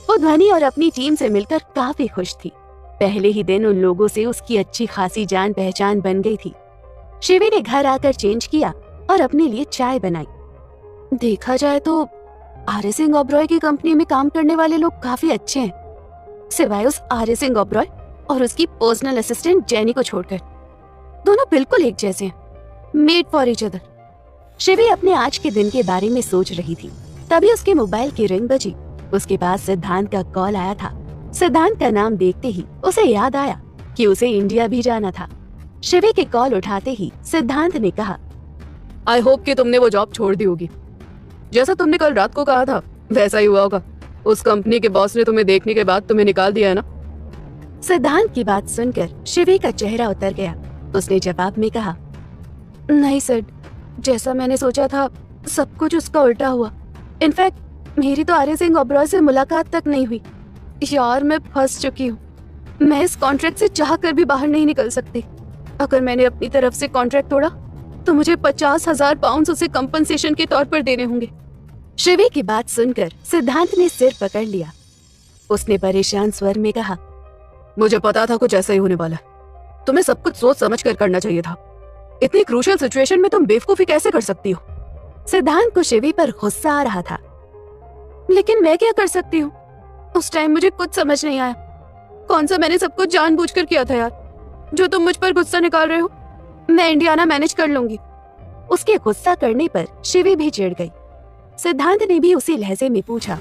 वो ध्वनि और अपनी टीम से मिलकर काफी खुश थी। पहले ही दिन उन लोगों से उसकी अच्छी खासी जान पहचान बन गई थी। शिवी ने घर आकर चेंज किया और अपने लिए चाय बनाई। देखा जाए तो आर्य सिंह ओबरॉय की कंपनी में काम करने वाले लोग काफी अच्छे हैं, सिवाय उस आर्य सिंह ओबरॉय और उसकी पर्सनल असिस्टेंट जेनी को छोड़कर। दोनों बिल्कुल एक जैसे हैं, made for each other. Shivi अपने आज के दिन के बारे में सोच रही थी, तभी उसके मोबाइल की रिंग बजी। उसके पास सिद्धांत का कॉल आया था। सिद्धांत का नाम देखते ही उसे याद आया कि उसे इंडिया भी जाना था। शिवी के कॉल उठाते ही सिद्धांत ने कहा, आई होप कि तुमने वो जॉब छोड़ दी होगी। जैसा तुमने कल रात को कहा था वैसा ही हुआ होगा। उस कंपनी के बॉस ने तुम्हें देखने के बाद तुम्हें निकाल दिया है ना? सिद्धांत की बात सुनकर शिवी का चेहरा उतर गया। उसने जवाब में कहा, नहीं सर, जैसा मैंने सोचा था सब कुछ उसका उल्टा हुआ। इनफैक्ट मेरी तो आर्य सिंह ओबरॉय से मुलाकात तक नहीं हुई। यार मैं फंस चुकी हूँ। मैं इस कॉन्ट्रैक्ट से चाह कर भी बाहर नहीं निकल सकती। अगर मैंने अपनी तरफ से कॉन्ट्रैक्ट तोड़ा तो मुझे 50,000 पाउंड उसे कंपनसेशन के तौर पर देने होंगे। शिवी की बात सुनकर सिद्धांत ने सिर पकड़ लिया। उसने परेशान स्वर में कहा, मुझे पता था कुछ ऐसा ही होने वाला है। तुम्हें सब कुछ सोच समझ कर करना चाहिए था। इतनी क्रूशियल सिचुएशन में तुम बेवकूफी कैसे कर सकती हो? सिद्धांत को शिवी पर गुस्सा आ रहा था। लेकिन मैं क्या कर सकती हूँ? उस टाइम मुझे कुछ समझ नहीं आया। कौन सा मैंने सब कुछ जानबूझकर किया था यार, जो तुम मुझ पर गुस्सा निकाल रहे हो? मैं इंडियाना मैनेज कर लूंगी। उसके गुस्सा करने पर शिवी भी चिढ़ गई। सिद्धांत ने भी उसी लहजे में पूछा,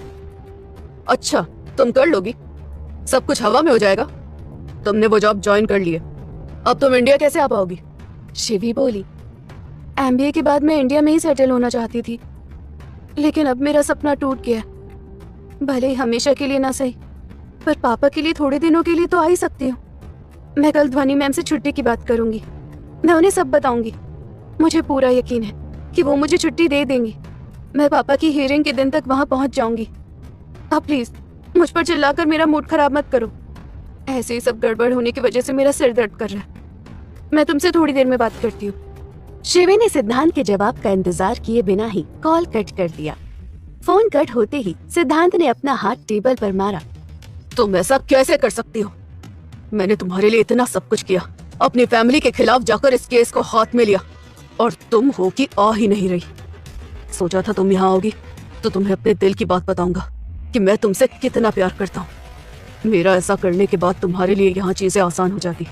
अच्छा तुम कर लोगी? सब कुछ हवा में हो जाएगा। तुमने वो जॉब ज्वाइन कर ली है, अब तुम इंडिया कैसे आ पाओगी? शिवी बोली, एमबीए के बाद मैं इंडिया में ही सेटल होना चाहती थी, लेकिन अब मेरा सपना टूट गया। भले ही हमेशा के लिए ना सही, पर पापा के लिए थोड़े दिनों के लिए तो आ ही सकती हूँ। मैं कल ध्वनि मैम से छुट्टी की बात करूंगी। मैं उन्हें सब बताऊंगी। मुझे पूरा यकीन है कि वो मुझे छुट्टी दे देंगी। मैं पापा की हियरिंग के दिन तक वहां पहुंच जाऊंगी। आप प्लीज मुझ पर चिल्लाकर मेरा मूड खराब मत करो। ऐसे ही सब गड़बड़ होने की वजह से मेरा सिर दर्द कर रहा है। मैं तुमसे थोड़ी देर में बात करती हूँ। शिवी ने सिद्धांत के जवाब का इंतजार किए बिना ही कॉल कट कर दिया। फोन कट होते ही सिद्धांत ने अपना हाथ टेबल पर मारा। तुम ऐसा कैसे कर सकती हो? मैंने तुम्हारे लिए इतना सब कुछ किया, अपनी फैमिली के खिलाफ जाकर इस केस को हाथ में लिया, और तुम हो कि आ ही नहीं रही। सोचा था तुम यहाँ आओगी तो तुम्हें अपने दिल की बात बताऊंगा कि मैं तुमसे कितना प्यार करता हूँ। मेरा ऐसा करने के बाद तुम्हारे लिए यहाँ चीजें आसान हो जाती।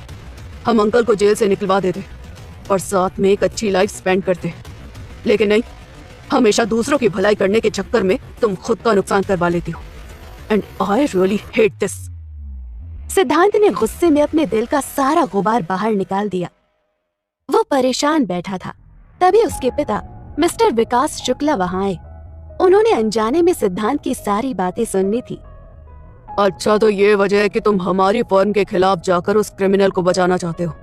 हम अंकल को जेल से निकलवा देते और साथ में एक अच्छी लाइफ स्पेंड करते, लेकिन नहीं, हमेशा दूसरों की भलाई करने के चक्कर में तुम खुद का नुकसान करवा लेती हो। And I really hate this. सिद्धांत ने गुस्से में अपने दिल का सारा गुबार बाहर निकाल दिया। वो परेशान बैठा था। तभी उसके पिता मिस्टर विकास शुक्ला वहां आए। उन्होंने अनजाने में सिद्धांत की सारी बातें सुननी थी। अच्छा, तो ये वजह है कि तुम हमारी फर्म के खिलाफ जाकर उस क्रिमिनल को बचाना चाहते हो।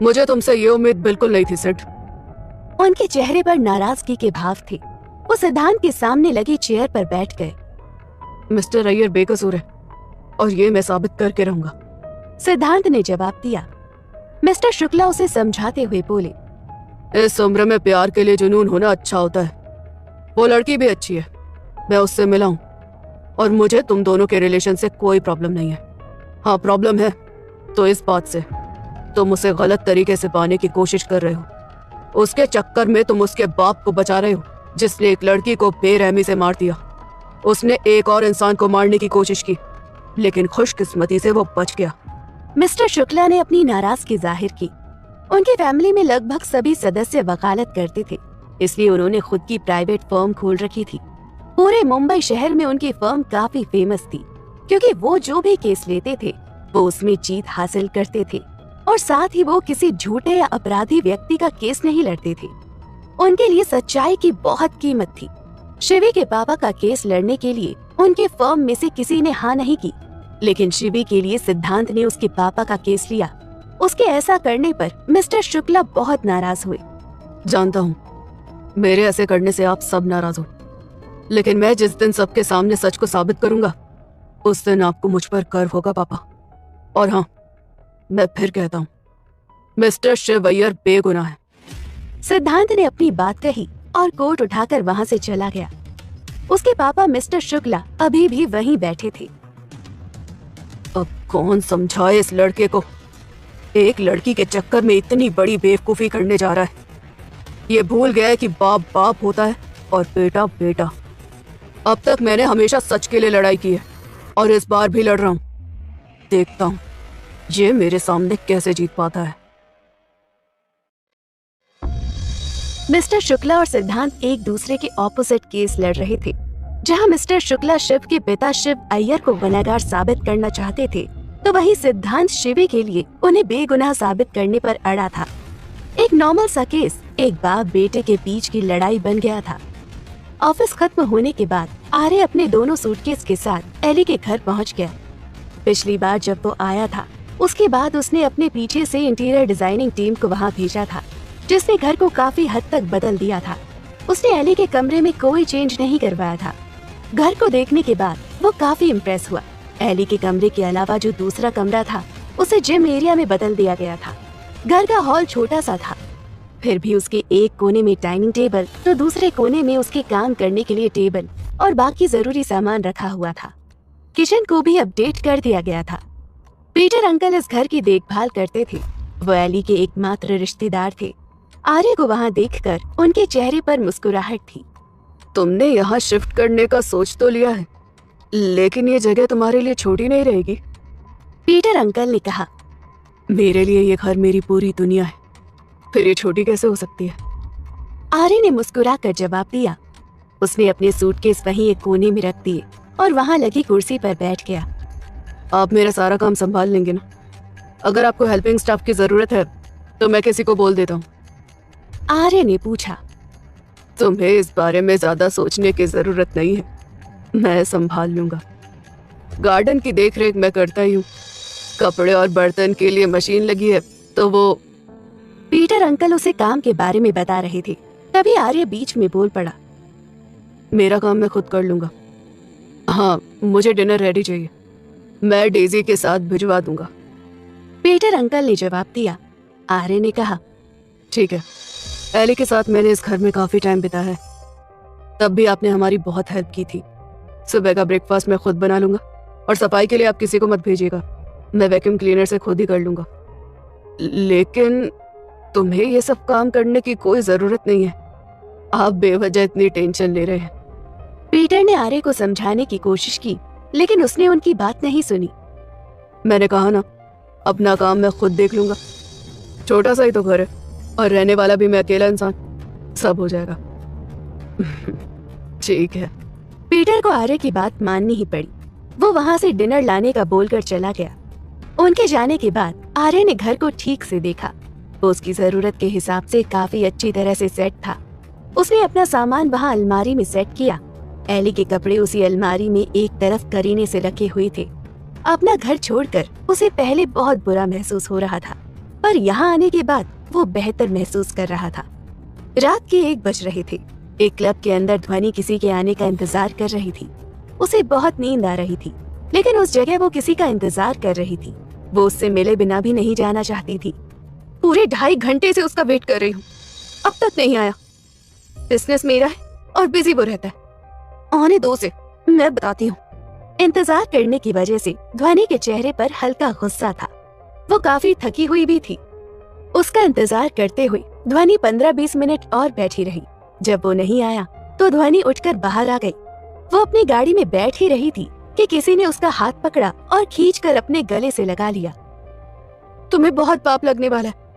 मुझे तुमसे ये उम्मीद बिल्कुल नहीं थी सिड। उनके चेहरे पर नाराजगी के भाव थे। वो सिद्धांत के सामने लगी चेयर पर बैठ गए। मिस्टर अय्यर बेकसूर है और ये मैं साबित करके रहूंगा, सिद्धांत ने जवाब दिया। मिस्टर शुक्ला उसे समझाते हुए बोले, इस उम्र में प्यार के लिए जुनून होना अच्छा होता है। वो लड़की भी अच्छी है, मैं उससे मिला हूं और मुझे तुम दोनों के रिलेशन से कोई प्रॉब्लम नहीं है। हाँ, प्रॉब्लम है तो इस बात से तुम उसे गलत तरीके से पाने की कोशिश कर रहे हो। उसके चक्कर में तुम उसके बाप को बचा रहे हो, जिसने एक लड़की को बेरहमी से मार दिया। उसने एक और इंसान को मारने की कोशिश की, लेकिन खुशकिस्मती से वो बच गया। मिस्टर शुक्ला ने अपनी नाराजगी जाहिर की। उनकी फैमिली में लगभग सभी सदस्य वकालत करते थे, इसलिए उन्होंने खुद की प्राइवेट फर्म खोल रखी थी। पूरे मुंबई शहर में उनकी फर्म काफी फेमस थी, क्योंकि वो जो भी केस लेते थे वो उसमें जीत हासिल करते थे, और साथ ही वो किसी झूठे या अपराधी व्यक्ति का केस नहीं लड़ते थे। उनके लिए सच्चाई की बहुत कीमत थी। शिवी के पापा का केस लड़ने के लिए उनके फर्म में से किसी ने हाँ नहीं की, लेकिन शिवी के लिए सिद्धांत ने उसके पापा का केस लिया। उसके ऐसा करने पर मिस्टर शुक्ला बहुत नाराज हुए। जानता हूँ मेरे ऐसे करने से आप सब नाराज हो, लेकिन मैं जिस दिन सबके सामने सच को साबित करूंगा उस दिन आपको मुझ पर गर्व होगा पापा। और हाँ, मैं फिर कहता हूँ, मिस्टर शिव अय्यर बेगुनाह है। सिद्धांत ने अपनी बात कही और कोट उठाकर वहाँ से चला गया। उसके पापा मिस्टर शुक्ला अभी भी वहीं बैठे थे। अब कौन समझाए इस लड़के को, एक लड़की के चक्कर में इतनी बड़ी बेवकूफी करने जा रहा है। ये भूल गया है कि बाप बाप होता है और बेटा बेटा। अब तक मैंने हमेशा सच के लिए लड़ाई की है और इस बार भी लड़ रहा हूँ। देखता हूँ ये मेरे सामने कैसे जीत पाता है। मिस्टर शुक्ला और सिद्धांत एक दूसरे के ऑपोजिट केस लड़ रहे थे। जहां मिस्टर शुक्ला शिव के पिता शिव अय्यर को गुनहगार साबित करना चाहते थे, तो वहीं सिद्धांत शिवी के लिए उन्हें बेगुनाह साबित करने पर अड़ा था। एक नॉर्मल सा केस एक बाप बेटे के बीच की लड़ाई बन गया था। ऑफिस खत्म होने के बाद आर्य अपने दोनों सूटकेस के साथ एली के घर पहुंच गया। पिछली बार जब वो आया था, उसके बाद उसने अपने पीछे से इंटीरियर डिजाइनिंग टीम को वहां भेजा था, जिसने घर को काफी हद तक बदल दिया था। उसने एली के कमरे में कोई चेंज नहीं करवाया था। घर को देखने के बाद वो काफी इम्प्रेस हुआ। एली के कमरे के अलावा जो दूसरा कमरा था उसे जिम एरिया में बदल दिया गया था। घर का हॉल छोटा सा था, फिर भी उसके एक कोने में डाइनिंग टेबल तो दूसरे कोने में उसके काम करने के लिए टेबल और बाकी जरूरी सामान रखा हुआ था। किचन को भी अपडेट कर दिया गया था। पीटर अंकल इस घर की देखभाल करते थे। वो एली के एकमात्र रिश्तेदार थे। आर्य को वहाँ देखकर उनके चेहरे पर मुस्कुराहट थी। तुमने यहाँ शिफ्ट करने का सोच तो लिया है, लेकिन ये जगह तुम्हारे लिए छोटी नहीं रहेगी। पीटर अंकल ने कहा, मेरे लिए ये घर मेरी पूरी दुनिया है, फिर ये छोटी कैसे हो सकती है। आर्य ने मुस्कुराकर जवाब दिया। उसने अपने सूटकेस वहीं एक कोने में रख दिए और वहाँ लगी कुर्सी पर बैठ गया। आप मेरा सारा काम संभाल लेंगे ना? अगर आपको हेल्पिंग स्टाफ की जरूरत है तो मैं किसी को बोल देता हूँ। आर्य ने पूछा। तुम्हें इस बारे में ज्यादा सोचने की जरूरत नहीं है, मैं संभाल लूंगा। गार्डन की देखरेख मैं करता ही हूँ। कपड़े और बर्तन के लिए मशीन लगी है तो वो। पीटर अंकल उसे काम के बारे में बता रहे थे, तभी आर्य बीच में बोल पड़ा। मेरा काम मैं खुद कर लूंगा। हाँ, मुझे डिनर रेडी चाहिए, मैं डेजी के साथ भिजवा दूंगा। पीटर अंकल ने जवाब दिया। आर्य ने कहा, ठीक है। एली के साथ मैंने इस घर में काफी टाइम बिताया है, तब भी आपने हमारी बहुत हेल्प की थी। सुबह का ब्रेकफास्ट मैं खुद बना लूंगा और सफाई के लिए आप किसी को मत भेजिएगा, मैं वैक्यूम क्लीनर से खुद ही कर लूंगा। लेकिन तुम्हें ये सब काम करने की कोई जरूरत नहीं है, आप बेवजह इतनी टेंशन ले रहे हैं। पीटर ने आर्य को समझाने की कोशिश की, लेकिन उसने उनकी बात नहीं सुनी। मैंने कहा ना, अपना काम मैं खुद देख लूंगा। छोटा सा ही तो घर है और रहने वाला भी मैं अकेला इंसान, सब हो जाएगा। ठीक है। पीटर को आर्य की बात माननी ही पड़ी। वो वहाँ से डिनर लाने का बोलकर चला गया। उनके जाने के बाद आर्य ने घर को ठीक से देखा। वो उसकी जरूरत के हिसाब से काफी अच्छी तरह से सेट था। उसने अपना सामान वहाँ अलमारी में सेट किया। एली के कपड़े उसी अलमारी में एक तरफ करीने से रखे हुए थे। अपना घर छोड़कर उसे पहले बहुत बुरा महसूस हो रहा था, पर यहाँ आने के बाद वो बेहतर महसूस कर रहा था। रात के 1 बज रहे थे। एक क्लब के अंदर ध्वनि किसी के आने का इंतजार कर रही थी। उसे बहुत नींद आ रही थी, लेकिन उस जगह वो किसी का इंतजार कर रही थी। वो उससे मिले बिना भी नहीं जाना चाहती थी। पूरे 2.5 घंटे से उसका वेट कर रही हूँ, अब तक नहीं आया। बिजनेस मेरा है और बिजी वो रहता है। आने दो से, मैं बताती हूँ। इंतजार करने की वजह से ध्वनि के चेहरे पर हल्का गुस्सा था। वो काफी थकी हुई भी थी। उसका इंतजार करते हुए ध्वनि 15-20 मिनट और बैठी रही। जब वो नहीं आया तो ध्वनि उठकर बाहर आ गई। वो अपनी गाड़ी में बैठ ही रही थी कि किसी ने उसका हाथ पकड़ा और खींचकर अपने गले से लगा लिया। तुम्हें बहुत पाप लगने वाला है।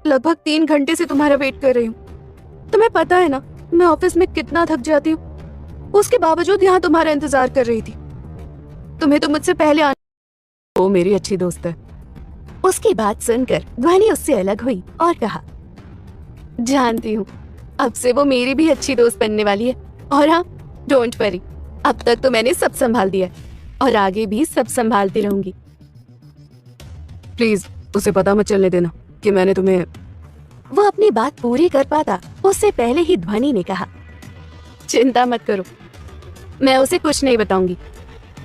लगभग 3 घंटे से तुम्हारा वेट कर रही हूँ। तुम्हें पता है ना मैं ऑफिस में कितना थक जाती हूँ, उसके बावजूद यहाँ तुम्हारा इंतजार कर रही थी। तुम्हें तो मुझसे पहले आना। वो मेरी अच्छी दोस्त है। उसकी बात सुनकर ध्वनि उससे अलग हुई और कहा, जानती हूँ अब से वो मेरी भी अच्छी दोस्त बनने वाली है। और हाँ, डोंट वरी, अब तक तो मैंने सब संभाल दिया है और आगे भी सब संभालती रहूंगी। प्लीज उसे पता मत चलने देना कि मैंने तुम्हें। वो अपनी बात पूरी कर पाता उससे पहले ही ध्वनि ने कहा, चिंता मत करो, मैं उसे कुछ नहीं बताऊंगी।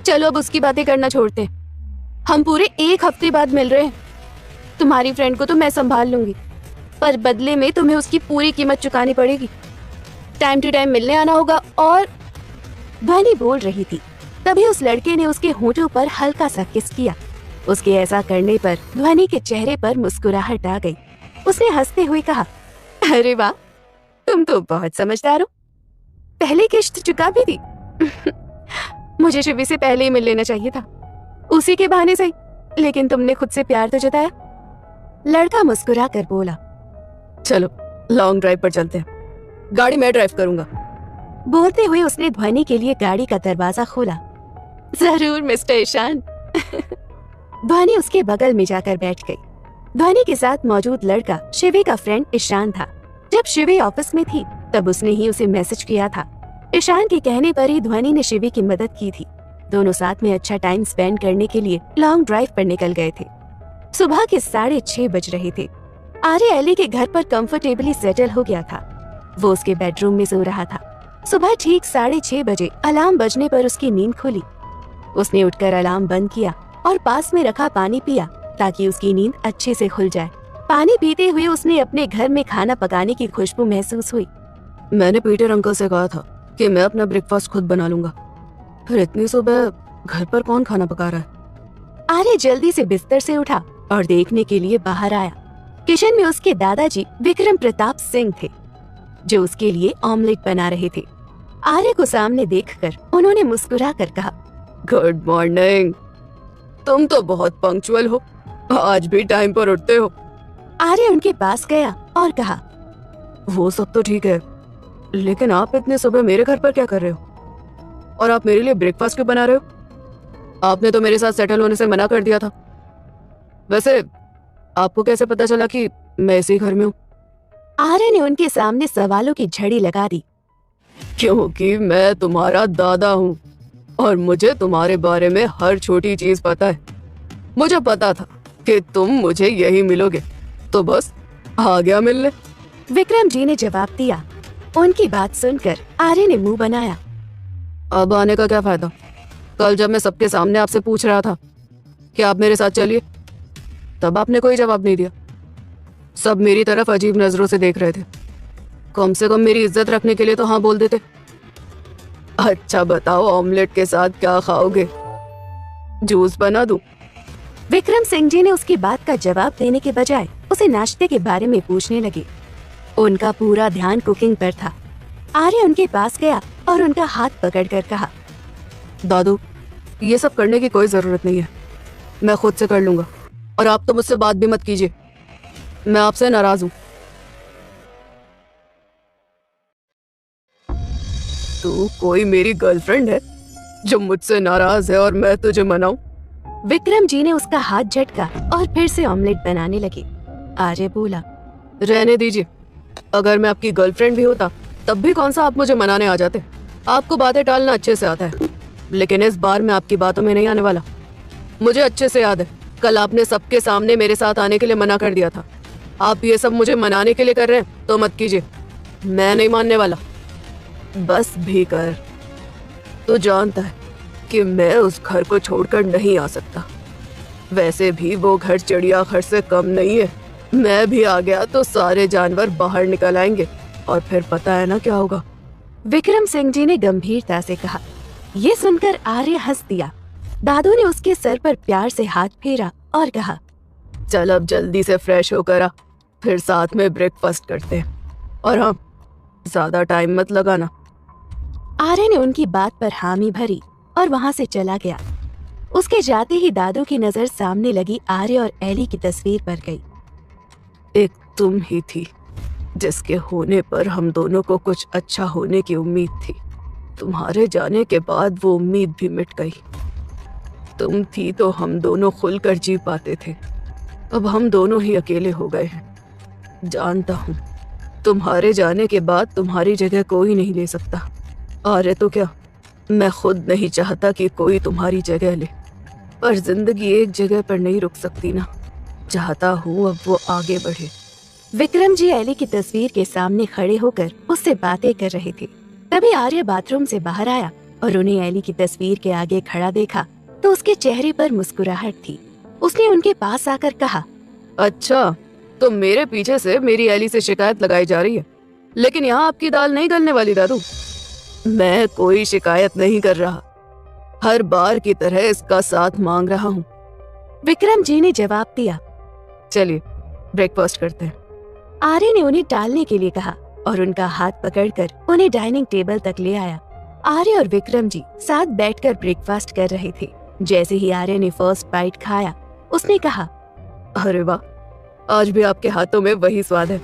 चलो अब उसकी बातें करना छोड़ते हैं। हम पूरे 1 हफ्ते बाद मिल रहे हैं। तुम्हारी फ्रेंड को तो मैं संभाल लूंगी, पर बदले में तुम्हें उसकी पूरी कीमत चुकानी पड़ेगी। टाइम टू टाइम मिलने आना होगा। और ध्वनि बोल रही थी, तभी उस लड़के ने उसके होंठों पर हल्का सा किस किया। उसके ऐसा करने पर ध्वनि के चेहरे पर मुस्कुराहट आ गई। उसने हंसते हुए कहा, अरे वाह, तुम तो बहुत समझदार हो। पहले किश्त चुका भी दी। मुझे शिवी से पहले ही मिल लेना चाहिए था, उसी के बहाने सही, लेकिन तुमने खुद से प्यार तो जताया। लड़का मुस्कुरा कर बोला, चलो लॉन्ग ड्राइव पर चलते हैं, गाड़ी मैं ड्राइव करूंगा। बोलते हुए उसने ध्वनि के लिए गाड़ी का दरवाजा खोला। जरूर मिस्टर ईशान। ध्वनि उसके बगल में जाकर बैठ गई। ध्वनि के साथ मौजूद लड़का शिवी का फ्रेंड ईशान था। जब शिवी ऑफिस में थी तब उसने ही उसे मैसेज किया था। ईशान के कहने पर ही ध्वनि ने शिवी की मदद की थी। दोनों साथ में अच्छा टाइम स्पेंड करने के लिए लॉन्ग ड्राइव पर निकल गए थे। सुबह के 6:30 बज रहे थे। आर्य एली के घर पर कंफर्टेबली सेटल हो गया था। वो उसके बेडरूम में सो रहा था। सुबह ठीक 6:30 बजे अलार्म बजने पर उसकी नींद खुली। उसने उठकर अलार्म बंद किया और पास में रखा पानी पिया ताकि उसकी नींद अच्छे से खुल जाए। पानी पीते हुए उसने अपने घर में खाना पकाने की खुशबू महसूस हुई। मैंने पीटर अंकल से कहा था कि मैं अपना ब्रेकफास्ट खुद बना लूंगा, फिर इतनी सुबह घर पर कौन खाना पका रहा है। आर्य जल्दी से बिस्तर से उठा और देखने के लिए बाहर आया। किचन में उसके दादाजी विक्रम प्रताप सिंह थे, जो उसके लिए ऑमलेट बना रहे थे। आर्य को सामने देखकर उन्होंने मुस्कुरा कर कहा, गुड मॉर्निंग, तुम तो बहुत पंक्चुअल हो, आज भी टाइम पर उठते हो। आर्य उनके पास गया और कहा, वो सब तो ठीक है, लेकिन आप इतने सुबह मेरे घर पर क्या कर रहे हो? और आप मेरे लिए ब्रेकफास्ट क्यों बना रहे हो? आपने तो मेरे साथ सेटल होने से मना कर दिया था। वैसे आपको कैसे पता चला कि मैं इसी घर में हूँ? आर्य ने उनके सामने सवालों की झड़ी लगा दी। क्योंकि मैं तुम्हारा दादा हूँ और मुझे तुम्हारे बारे में हर छोटी चीज पता है। मुझे पता था कि तुम मुझे यही मिलोगे, तो बस आ गया मिलने। विक्रम जी ने जवाब दिया। उनकी बात सुनकर आर्य ने मुंह बनाया। अब आने का क्या फायदा? कल जब मैं सबके सामने आपसे पूछ रहा था कि आप मेरे साथ चलिए, तब आपने कोई जवाब नहीं दिया। सब मेरी तरफ अजीब नजरों से देख रहे थे। कम से कम मेरी इज्जत रखने के लिए तो हाँ बोल देते। अच्छा बताओ, ऑमलेट के साथ क्या खाओगे? जूस बना दूं? विक्रम सिंह जी ने उसकी बात का जवाब देने के बजाय उसे नाश्ते के बारे में पूछने लगे। उनका पूरा ध्यान कुकिंग पर था। आर्य उनके पास गया और उनका हाथ पकड़कर कहा, दादू, ये सब करने की कोई जरूरत नहीं है, मैं खुद से कर लूंगा। और आप तो मुझसे बात भी मत कीजिए, मैं आपसे नाराज हूं। तू कोई मेरी गर्लफ्रेंड है जो मुझसे नाराज है और मैं तुझे मनाऊं? विक्रम जी ने उसका हाथ झटका और फिर से ऑमलेट बनाने लगे। आर्य बोला, रहने दीजिए, अगर मैं आपकी गर्लफ्रेंड भी होता तब भी कौन सा आप मुझे मनाने आ जाते। आपको बातें टालना अच्छे से आता है, लेकिन इस बार मैं आपकी बातों में नहीं आने वाला। मुझे अच्छे से याद है, कल आपने सबके सामने मेरे साथ आने के लिए मना कर दिया था। आप ये सब मुझे मनाने के लिए कर रहे हैं तो मत कीजिए, मैं नहीं मानने वाला। बस भी कर। तो जानता है कि मैं उस घर को छोड़कर नहीं आ सकता। वैसे भी वो घर चिड़िया घर से कम नहीं है। मैं भी आ गया तो सारे जानवर बाहर निकल आएंगे और फिर पता है ना क्या होगा। विक्रम सिंह जी ने गंभीरता से कहा। ये सुनकर आर्य हंस दिया। दादू ने उसके सर पर प्यार से हाथ फेरा और कहा, चल अब जल्दी से फ्रेश होकर आ, फिर साथ में ब्रेकफास्ट करते हैं। और हाँ, ज्यादा टाइम मत लगाना। आर्य ने उनकी बात पर हामी भरी और वहाँ से चला गया। उसके जाते ही दादू की नजर सामने लगी आर्य और एली की तस्वीर पर गई। एक तुम ही थी जिसके होने पर हम दोनों को कुछ अच्छा होने की उम्मीद थी। तुम्हारे जाने के बाद वो उम्मीद भी मिट गई। तुम थी तो हम दोनों खुलकर जी पाते थे। अब हम दोनों ही अकेले हो गए हैं। जानता हूँ तुम्हारे जाने के बाद तुम्हारी जगह कोई नहीं ले सकता। अरे तो क्या, मैं खुद नहीं चाहता कि कोई तुम्हारी जगह ले, पर जिंदगी एक जगह पर नहीं रुक सकती ना। चाहता हूँ अब वो आगे बढ़े। विक्रम जी एली की तस्वीर के सामने खड़े होकर उससे बातें कर रहे थे। तभी आर्य बाथरूम से बाहर आया और उन्हें एली की तस्वीर के आगे खड़ा देखा तो उसके चेहरे पर मुस्कुराहट थी। उसने उनके पास आकर कहा, अच्छा, तो मेरे पीछे से मेरी एली से शिकायत लगाई जा रही है, लेकिन यहाँ आपकी दाल नहीं गलने वाली दादू। मैं कोई शिकायत नहीं कर रहा, हर बार की तरह इसका साथ मांग रहा हूँ। विक्रम जी ने जवाब दिया। चलिए ब्रेकफास्ट करते हैं। आर्य ने उन्हें टालने के लिए कहा और उनका हाथ पकड़कर उन्हें डाइनिंग टेबल तक ले आया। आर्य और विक्रम जी साथ बैठकर ब्रेकफास्ट कर रहे थे। जैसे ही आर्य ने फर्स्ट बाइट खाया, उसने कहा, अरे वाह, आज भी आपके हाथों में वही स्वाद है।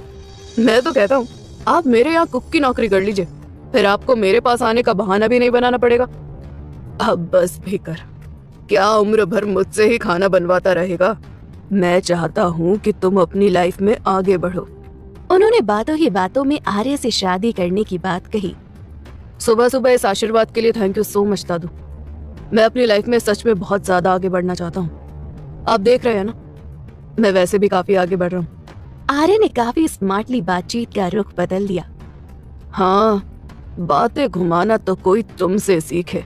मैं तो कहता हूँ आप मेरे यहाँ कुक की नौकरी कर लीजिए, फिर आपको मेरे पास आने का बहाना भी नहीं बनाना पड़ेगा। अब बस भी कर, क्या उम्र भर मुझसे ही खाना बनवाता रहेगा? मैं चाहता हूँ कि तुम अपनी लाइफ में आगे बढ़ो। उन्होंने बातों ही बातों में आर्य से शादी करने की बात कही। सुबह सुबह इस आशीर्वाद के लिए थैंक यू सो मच दादू। मैं अपनी लाइफ में सच में बहुत ज्यादा आगे बढ़ना चाहता हूँ। आप देख रहे हैं ना, मैं वैसे भी काफी आगे बढ़ रहा हूँ। आर्य ने काफी स्मार्टली बातचीत का रुख बदल दिया। हाँ, बातें घुमाना तो कोई तुमसे सीखे,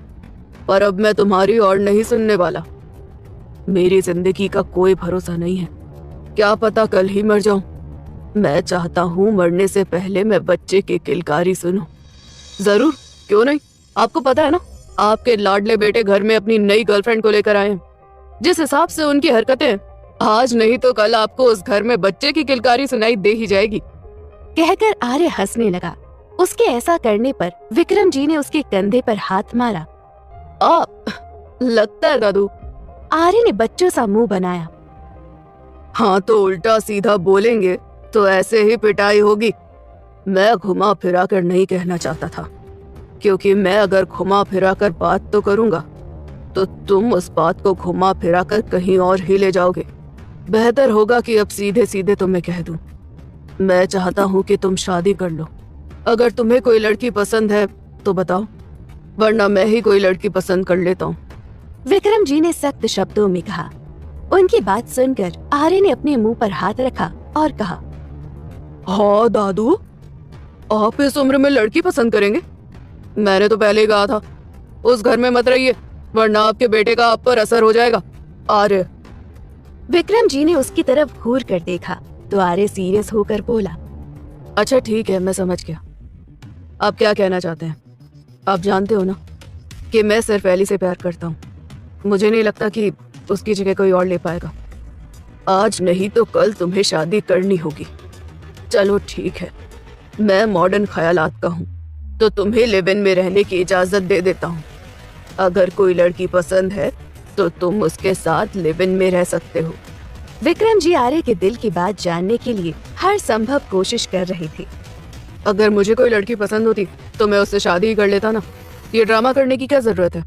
पर अब मैं तुम्हारी और नहीं सुनने वाला। मेरी जिंदगी का कोई भरोसा नहीं है, क्या पता कल ही मर जाऊं। मैं चाहता हूँ मरने से पहले मैं बच्चे की किलकारी सुनूं। जरूर, क्यों नहीं। आपको पता है ना, आपके लाडले बेटे घर में अपनी नई गर्लफ्रेंड को लेकर आए हैं। जिस हिसाब से उनकी हरकतें हैं, आज नहीं तो कल आपको उस घर में बच्चे की किलकारी सुनाई दे ही जाएगी। कहकर आर्य हंसने लगा। उसके ऐसा करने पर विक्रम जी ने उसके कंधे पर हाथ मारा। आप, लगता है दादू। आर्य ने बच्चों सा मुंह बनाया। हाँ तो उल्टा सीधा बोलेंगे तो ऐसे ही पिटाई होगी। मैं घुमा फिरा कर नहीं कहना चाहता था, क्योंकि मैं अगर घुमा फिरा कर बात तो करूंगा तो तुम उस बात को घुमा फिरा कर कहीं और ही ले जाओगे। बेहतर होगा कि अब सीधे सीधे तुम्हें कह दूं, मैं चाहता हूं कि तुम शादी कर लो। अगर तुम्हें कोई लड़की पसंद है तो बताओ, वरना मैं ही कोई लड़की पसंद कर लेता हूँ। विक्रम जी ने सख्त शब्दों में कहा। उनकी बात सुनकर आर्य ने अपने मुंह पर हाथ रखा और कहा, हाँ दादू, आप इस उम्र में लड़की पसंद करेंगे? मैंने तो पहले ही कहा था उस घर में मत रहिए, वरना आपके बेटे का आप पर असर हो जाएगा। आर्य। विक्रम जी ने उसकी तरफ घूर कर देखा तो आर्य सीरियस होकर बोला, अच्छा ठीक है, मैं समझ गया। आप क्या कहना चाहते हैं? आप जानते हो ना कि मैं सिर्फ एली से प्यार करता हूँ। मुझे नहीं लगता कि उसकी जगह कोई और ले पाएगा। आज नहीं तो कल तुम्हें शादी करनी होगी। चलो ठीक है, मैं मॉडर्न ख्यालात का हूँ तो तुम्हें लिव इन में रहने की इजाजत दे देता हूँ। अगर कोई लड़की पसंद है तो तुम उसके साथ लिव इन में रह सकते हो। विक्रम जी आर्य के दिल की बात जानने के लिए हर संभव कोशिश कर रहे थे। अगर मुझे कोई लड़की पसंद होती तो मैं उससे शादी ही कर लेता ना, ये ड्रामा करने की क्या जरूरत है?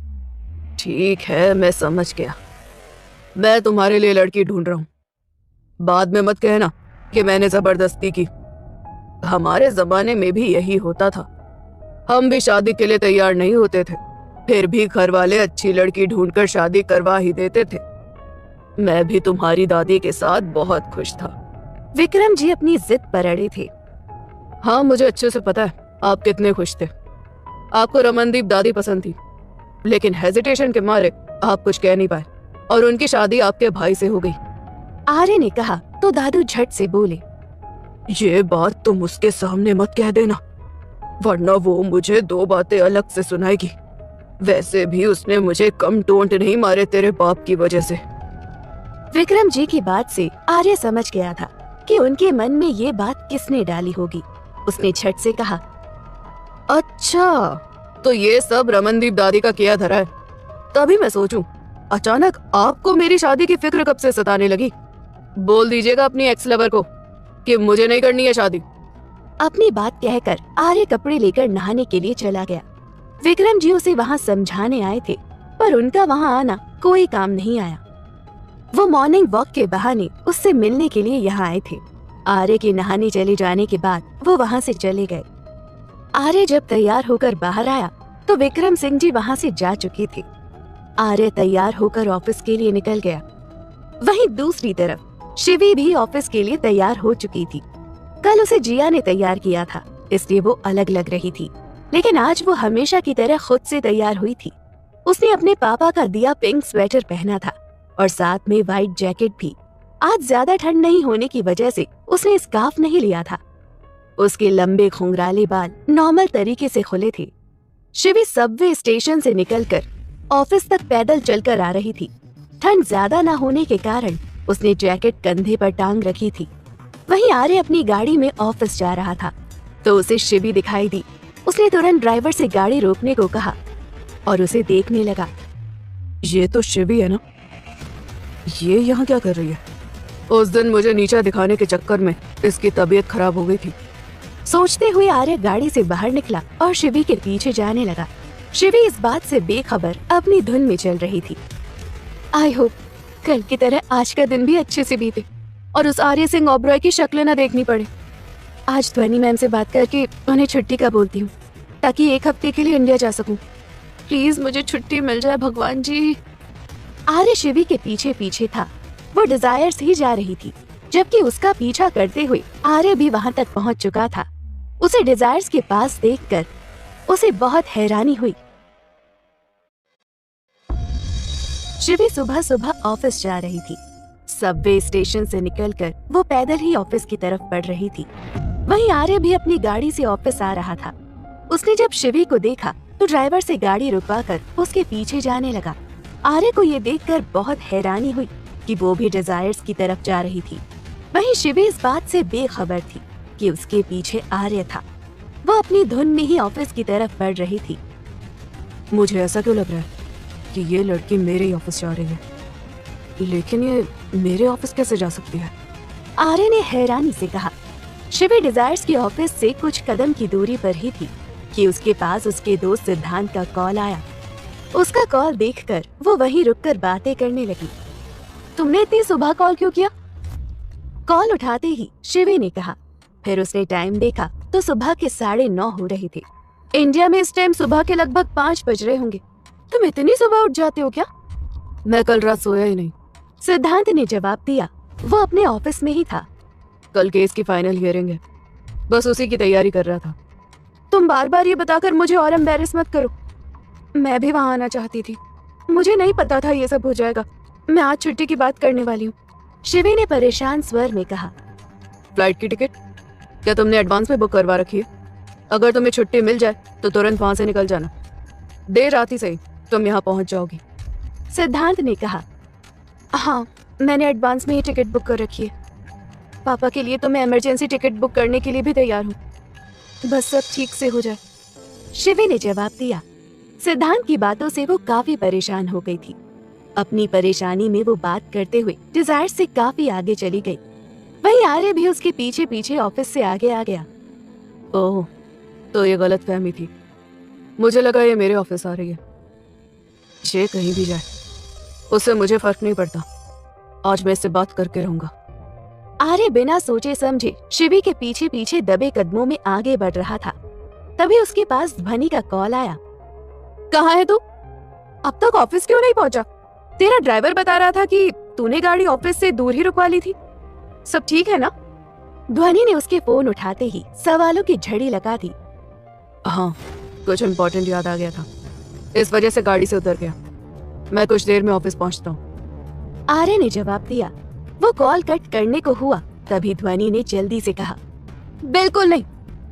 ठीक है, मैं समझ गया। मैं तुम्हारे लिए लड़की ढूंढ रहा हूँ। बाद में मत कहना कि मैंने जबरदस्ती की। हमारे जमाने में भी यही होता था, हम भी शादी के लिए तैयार नहीं होते थे, फिर भी घर वाले अच्छी लड़की ढूंढकर शादी करवा ही देते थे। मैं भी तुम्हारी दादी के साथ बहुत खुश था। विक्रम जी अपनी जिद पर अड़े थे। हाँ, मुझे अच्छे से पता है आप कितने खुश थे। आपको रमनदीप दादी पसंद थी, लेकिन हेजिटेशन के मारे आप कुछ कह नहीं पाए और उनकी शादी आपके भाई से हो गई। आर्य ने कहा तो दादू झट से बोले, ये बात तुम उसके सामने मत कह देना, वरना वो मुझे दो बातें अलग से सुनाएगी। वैसे भी उसने मुझे कम टोंट नहीं मारे तेरे बाप की वजह से। विक्रम जी की बात से आर्य समझ गया था कि उनके मन में ये बात किसने डाली होगी। उसने झट से कहा, अच्छा तो ये सब रमनदीप दादी का किया धरा है। तभी मैं सोचूं, अचानक आपको मेरी शादी की फिक्र कब से सताने लगी? बोल दीजिएगा अपनी एक्स लवर को कि मुझे नहीं करनी है शादी। अपनी बात कहकर आर्य कपड़े लेकर नहाने के लिए चला गया। विक्रम जी उसे वहाँ समझाने आए थे, पर उनका वहाँ आना कोई काम नहीं आया। वो मॉर्निंग वॉक के बहाने उससे मिलने के लिए यहाँ आए थे। आर्य के नहाने चले जाने के बाद वो वहाँ से चले गए। आर्य जब तैयार होकर बाहर आया तो विक्रम सिंह जी वहाँ से जा चुके थे। आर्य तैयार होकर ऑफिस के लिए निकल गया। वहीं दूसरी तरफ शिवी भी ऑफिस के लिए तैयार हो चुकी थी। कल उसे जिया ने तैयार किया था, इसलिए वो अलग लग रही थी, लेकिन आज वो हमेशा की तरह खुद से तैयार हुई थी। उसने अपने पापा का दिया पिंक स्वेटर पहना था और साथ में व्हाइट जैकेट भी। आज ज्यादा ठंड नहीं होने की वजह से उसने स्कार्फ नहीं लिया था। उसके लंबे घुंघराले बाल नॉर्मल तरीके से खुले थे। शिवी सबवे स्टेशन से निकलकर ऑफिस तक पैदल चलकर आ रही थी। ठंड ज्यादा न होने के कारण उसने जैकेट कंधे पर टांग रखी थी। वहीं आर्य अपनी गाड़ी में ऑफिस जा रहा था तो उसे शिवी दिखाई दी। उसने तुरंत ड्राइवर से गाड़ी रोकने को कहा और उसे देखने लगा। ये तो शिवी है ना? ये यहाँ क्या कर रही है? उस दिन मुझे नीचा दिखाने के चक्कर में इसकी तबीयत खराब हो गई थी। सोचते हुए आर्य गाड़ी से बाहर निकला और शिवी के पीछे जाने लगा। शिवी इस बात से बेखबर अपनी धुन में चल रही थी। आई होप कल की तरह आज का दिन भी अच्छे से बीते और उस आर्य सिंह ओबरॉय की शक्ल न देखनी पड़े। आज ध्वनि मैम से बात करके उन्हें छुट्टी का बोलती हूँ ताकि 1 हफ्ते के लिए इंडिया जा सकूं। प्लीज मुझे छुट्टी मिल जाए भगवान जी। आर्य शिवी के पीछे पीछे था। वो डिजायर्स ही जा रही थी, जबकि उसका पीछा करते हुए आर्य भी वहां तक पहुंच चुका था। उसे डिजायर्स के पास देखकर उसे बहुत हैरानी हुई। शिवी सुबह सुबह ऑफिस जा रही थी। सबवे स्टेशन से निकलकर वो पैदल ही ऑफिस की तरफ बढ़ रही थी। वहीं आर्य भी अपनी गाड़ी से ऑफिस आ रहा था। उसने जब शिवी को देखा तो ड्राइवर से गाड़ी रुकवाकर उसके पीछे जाने लगा। आर्य को ये देखकर बहुत हैरानी हुई कि वो भी डिजायर्स की तरफ जा रही थी। वहीं शिवी इस बात से बेखबर थी कि उसके पीछे आर्य था। वो अपनी धुन में ही ऑफिस की तरफ बढ़ रही थी। मुझे ऐसा क्यों लग रहा है कि ये लड़की मेरे ही ऑफिस जा रही है, लेकिन ये मेरे ऑफिस कैसे जा सकती है? आर्य ने हैरानी से कहा। शिवी डिजायर्स के ऑफिस से कुछ कदम की दूरी पर ही थी कि उसके पास उसके दोस्त सिद्धांत का कॉल आया। उसका कॉल देखकर वो वहीं रुककर बातें करने लगी। तुमने इतनी सुबह कॉल क्यों किया? कॉल उठाते ही शिवी ने कहा। फिर उसने टाइम देखा तो सुबह के 9:30 हो रही थी। इंडिया में इस टाइम सुबह के लगभग 5 बज रहे होंगे। तुम इतनी सुबह उठ जाते हो क्या? मैं कल रात सोया ही नहीं। सिद्धांत ने जवाब दिया। वो अपने ऑफिस में ही था। कल केस की फाइनल हियरिंग है, बस उसी की तैयारी कर रहा था। तुम बार बार ये बताकर मुझे और एम्बैरेस मत करो। मैं भी वहाँ आना चाहती थी। मुझे नहीं पता था ये सब हो जाएगा। मैं आज छुट्टी की बात करने वाली हूँ। शिवी ने परेशान स्वर में कहा। फ्लाइट की टिकट क्या तुमने एडवांस में बुक करवा रखी है? अगर तुम्हें छुट्टी मिल जाए तो तुरंत वहाँ से निकल जाना। देर रात ही सही तुम यहाँ पहुँच जाओगी। सिद्धांत ने कहा। हाँ, मैंने एडवांस में ही टिकट बुक कर रखी है। पापा के लिए तो मैं इमरजेंसी टिकट बुक करने के लिए भी तैयार हूँ। बस सब ठीक से हो जाए। शिवी ने जवाब दिया। सिद्धांत की बातों से वो काफी परेशान हो गई थी। अपनी परेशानी में वो बात करते हुए डिजायर से काफी आगे चली गई। वहीं आर्य भी उसके पीछे पीछे ऑफिस से आगे आ गया। ओह, तो ये गलत फहमी थी। मुझे लगा ये मेरे ऑफिस आ रही है। ये कहीं भी जाए उससे मुझे फर्क नहीं पड़ता। आज मैं इससे बात करके रहूंगा। आर्य बिना सोचे समझे शिवी के पीछे पीछे दबे कदमों में आगे बढ़ रहा था। तभी उसके पास ध्वनि का कॉल आया। कहाँ है तू? अब तक ऑफिस क्यों नहीं पहुंचा? तेरा ड्राइवर बता रहा था कि तूने गाड़ी ऑफिस से दूर ही रुकवा ली थी। सब ठीक है ना? ध्वनि ने उसके फोन उठाते ही सवालों की झड़ी लगा दी। हाँ, कुछ इम्पोर्टेंट याद आ गया था, इस वजह से गाड़ी से उतर गया। मैं कुछ देर में ऑफिस पहुंचता हूँ। आर्य ने जवाब दिया। वो कॉल कट करने को हुआ तभी ध्वनि ने जल्दी से कहा। बिल्कुल नहीं,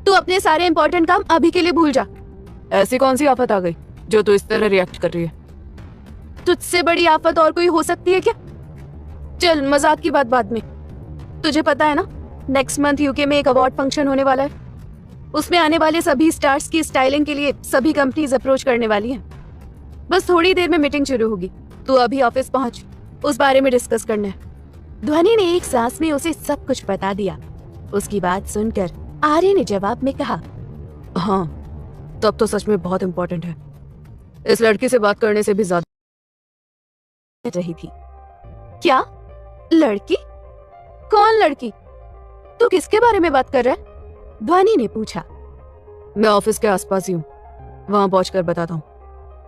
तू अपने सारे इम्पोर्टेंट काम अभी के लिए भूल जा। ऐसी कौन सी आफत आ गई जो तू इस तरह रिएक्ट कर रही है? तुझसे बड़ी आफत और कोई हो सकती है क्या? चल मजाक की बात बाद में। तुझे पता है ना, नेक्स्ट मंथ यूके में एक अवार्ड फंक्शन होने वाला है। उसमें आने वाले सभी स्टार्स की स्टाइलिंग के लिए सभी कंपनीज अप्रोच करने वाली हैं। बस थोड़ी देर में मीटिंग शुरू होगी। तू अभी ऑफिस पहुंच, उस बारे में डिस्कस करना है। ध्वनि ने एक सांस में उसे सब कुछ बता दिया। उसकी बात सुनकर आर्य ने जवाब में कहा। हाँ, तब तो सच में बहुत इम्पोर्टेंट है। इस लड़की से बात करने से भी ज्यादा रही थी। क्या लड़की? कौन लड़की? तू किसके बारे में बात कर रहा है? ध्वनि ने पूछा। मैं ऑफिस के आसपास ही हूँ, वहां पहुंचकर बताता हूँ।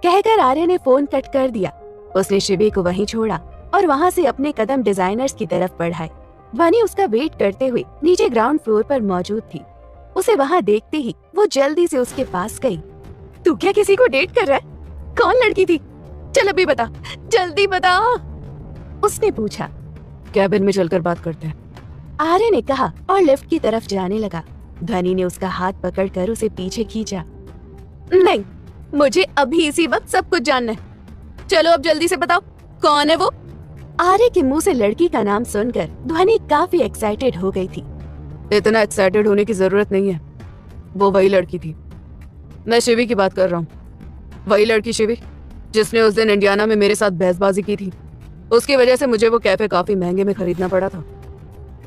कहकर आर्य ने फोन कट कर दिया। उसने शिवी को वहीं छोड़ा और वहां से अपने कदम डिजाइनर्स की तरफ बढ़ाए। ध्वनि उसका वेट करते हुए नीचे ग्राउंड फ्लोर पर मौजूद थी। उसे वहां देखते ही वो जल्दी से उसके पास गई। तू क्या किसी को डेट कर रहा है? कौन लड़की थी? चल अभी बता, जल्दी बता, उसने पूछा। कैबिन में चलकर बात करते हैं, आर्य ने कहा और लिफ्ट की तरफ जाने लगा। ध्वनि ने उसका हाथ पकड़कर उसे पीछे खींचा। नहीं, मुझे अभी इसी वक्त सब कुछ जानना है। चलो अब जल्दी से बताओ, कौन है वो? आर्य के मुंह से लड़की का नाम सुनकर ध्वनि काफी एक्साइटेड हो गई थी। इतना एक्साइटेड होने की जरूरत नहीं है, वो वही लड़की थी। मैं शिवी की बात कर रहा हूँ, वही लड़की शिवी जिसने उस दिन इंडियाना में मेरे साथ बहसबाजी की थी। उसकी वजह से मुझे वो कैफे काफी महंगे में खरीदना पड़ा था।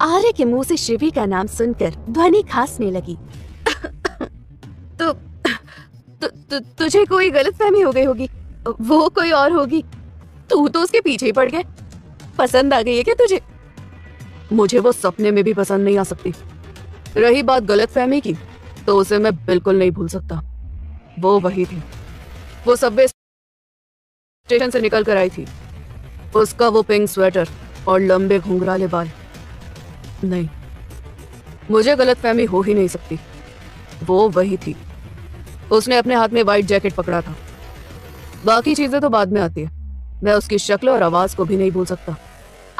आर्य के मुंह से शिवी का नाम सुनकर ध्वनि खांसने लगी। तुझे कोई गलतफहमी हो गई होगी, वो कोई और होगी। तू तो उसके पीछे ही पड़ गया। पसंद आ गई है क्या तुझे? मुझे वो सपने में भी पसंद नहीं आ सकती। रही बात गलतफहमी की, तो उसे मैं बिल्कुल नहीं भूल सकता। वो वही थी, वो सबवे स्टेशन से निकल कर आई थी। उसका वो पिंक स्वेटर और लंबे घुंघराले बाल। नहीं, मुझे गलतफहमी हो ही नहीं सकती। वो वही थी। उसने अपने हाथ में व्हाइट जैकेट पकड़ा था। बाकी चीजें तो बाद में आती है। मैं उसकी शक्ल और आवाज को भी नहीं भूल सकता।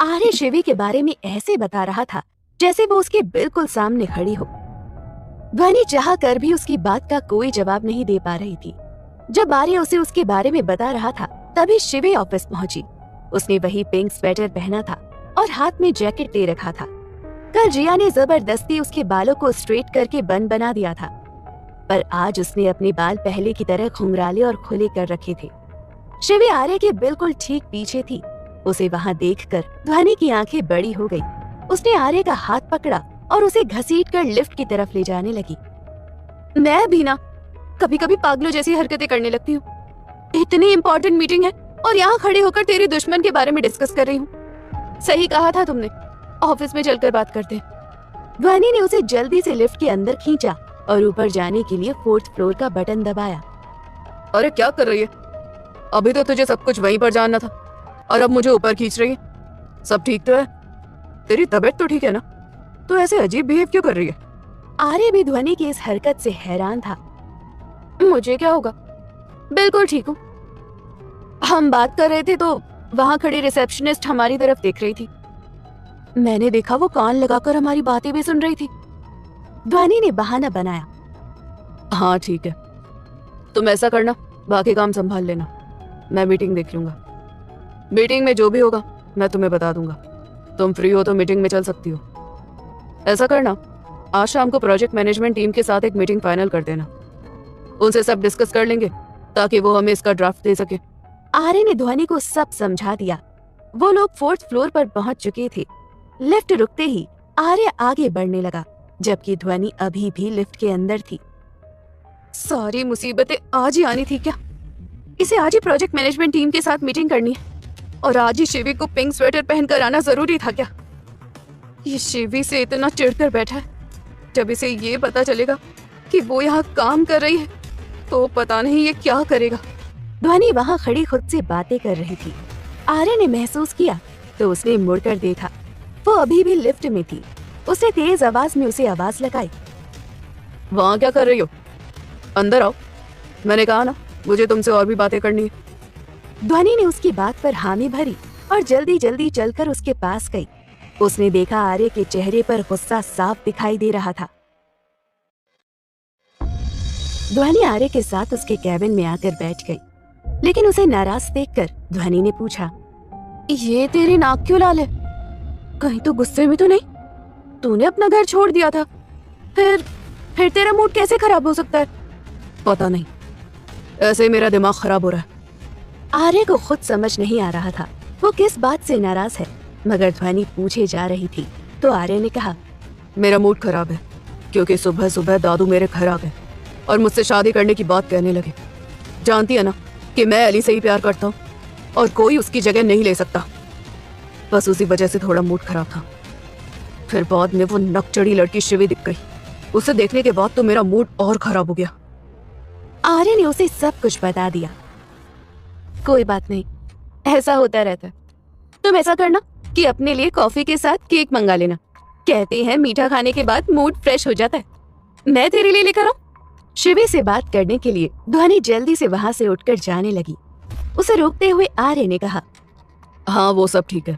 आर्य शिवी के बारे में ऐसे बता रहा था जैसे वो उसके बिल्कुल सामने खड़ी हो। ध्वनि चाह कर भी उसकी बात का कोई जवाब नहीं दे पा रही थी। जब आर्य उसे उसके बारे में बता रहा था तभी शिवी ऑफिस पहुंची। उसने वही पिंक स्वेटर पहना था और हाथ में जैकेट ले रखा था। कल जिया ने जबरदस्ती उसके बालों को स्ट्रेट करके बन बना दिया था, पर आज उसने अपने बाल पहले की तरह घुंघराले और खुले कर रखे थे। शिवी आर्य के बिल्कुल ठीक पीछे थी। उसे वहां देखकर ध्वनि की आंखें बड़ी हो गई। उसने आर्य का हाथ पकड़ा और उसे घसीटकर लिफ्ट की तरफ ले जाने लगी। मैं भी ना कभी कभी पागलों जैसी हरकतें करने लगती हूँ। इतनी इम्पोर्टेंट मीटिंग है और यहाँ खड़े होकर तेरे दुश्मन के बारे में डिस्कस कर रही हूँ। सही कहा था तुमने, ऑफिस में चलकर बात करते हैं। ध्वनि ने उसे जल्दी से लिफ्ट के अंदर खींचा और ऊपर जाने के लिए 4th फ्लोर का बटन दबाया। अरे क्या कर रही है? अभी तो तुझे सब कुछ वहीं पर जानना था और अब मुझे ऊपर खींच रही है। सब ठीक तो है? तेरी तबीयत तो ठीक है ना? तो ऐसे अजीब बिहेव क्यों कर रही है? आर्य भी ध्वनि की इस हरकत से हैरान था। मुझे क्या होगा, बिल्कुल ठीक हूँ। हम बात कर रहे थे तो वहां खड़ी रिसेप्शनिस्ट हमारी तरफ देख रही थी। मैंने देखा वो कान लगाकर हमारी बातें भी सुन रही थी। ध्वनि ने बहाना बनाया। हाँ ठीक है, तुम ऐसा करना, बाकी काम संभाल लेना, मैं मीटिंग देख लूंगा। मीटिंग में जो भी होगा मैं तुम्हें बता दूंगा। तुम फ्री हो तो मीटिंग में चल सकती हो। ऐसा करना, आज शाम को प्रोजेक्ट मैनेजमेंट टीम के साथ एक मीटिंग फाइनल कर देना। उनसे सब डिस्कस कर लेंगे ताकि वो हमें इसका ड्राफ्ट दे सके। आर्य ने ध्वनि को सब समझा दिया। वो लोग 4th फ्लोर पर पहुंच चुके थे। लिफ्ट रुकते ही आर्य आगे बढ़ने लगा, जबकि ध्वनि अभी भी लिफ्ट के अंदर थी। सारी मुसीबतें आज ही आनी थी क्या? इसे आज ही प्रोजेक्ट मैनेजमेंट टीम के साथ मीटिंग करनी है और आज ही शिवी को पिंक स्वेटर पहनकर आना जरूरी था क्या? ये शिवी से इतना चिढ़कर बैठा है। जब इसे ये पता चलेगा कि वो यहाँ काम कर रही है तो पता नहीं ये क्या करेगा। ध्वनि वहाँ खड़ी खुद से बातें कर रही थी। आर्य ने महसूस किया तो उसने मुड़कर देखा। वो अभी भी लिफ्ट में थी। उसने तेज आवाज में उसे आवाज लगाई। वहाँ क्या कर रही हो? अंदर आओ। मैंने कहा ना, मुझे तुमसे और भी बातें करनी है। ध्वनि ने उसकी बात पर हामी भरी और जल्दी जल्दी चलकर उसके पास गई। उसने देखा आर्य के चेहरे पर गुस्सा साफ दिखाई दे रहा था। ध्वनि आर्य के साथ उसके कैबिन में आकर बैठ गई, लेकिन उसे नाराज देखकर ध्वनि ने पूछा, ये तेरी नाक क्यों लाल है? कहीं तो गुस्से में तो नहीं? तूने अपना घर छोड़ दिया था, फिर तेरा मूड कैसे खराब हो सकता है? पता नहीं, ऐसे ही मेरा दिमाग खराब हो रहा है। आर्य को खुद समझ नहीं आ रहा था वो किस बात से नाराज है, मगर ध्वनि पूछे जा रही थी तो आर्य ने कहा, मेरा मूड खराब है क्योंकि सुबह सुबह दादू मेरे घर आ गए और मुझसे शादी करने की बात कहने लगे। जानती है ना कि मैं अली से ही प्यार करता हूँ और कोई उसकी जगह नहीं ले सकता। बस उसी वजह से थोड़ा मूड खराब था। फिर बाद में वो नकचड़ी लड़की शिवी दिख गई। उसे देखने के बाद तो मेरा मूड और खराब हो गया। आर्य ने उसे सब कुछ बता दिया। कोई बात नहीं, ऐसा होता रहता है। तुम ऐसा करना कि अपने लिए कॉफी के साथ केक मंगा लेना। कहते हैं मीठा खाने के बाद मूड फ्रेश हो जाता है। मैं तेरे लिए लेकर आऊं। शिवी से बात करने के लिए ध्वनि जल्दी से वहां से उठकर जाने लगी। उसे रोकते हुए आर्य ने कहा, हाँ वो सब ठीक है,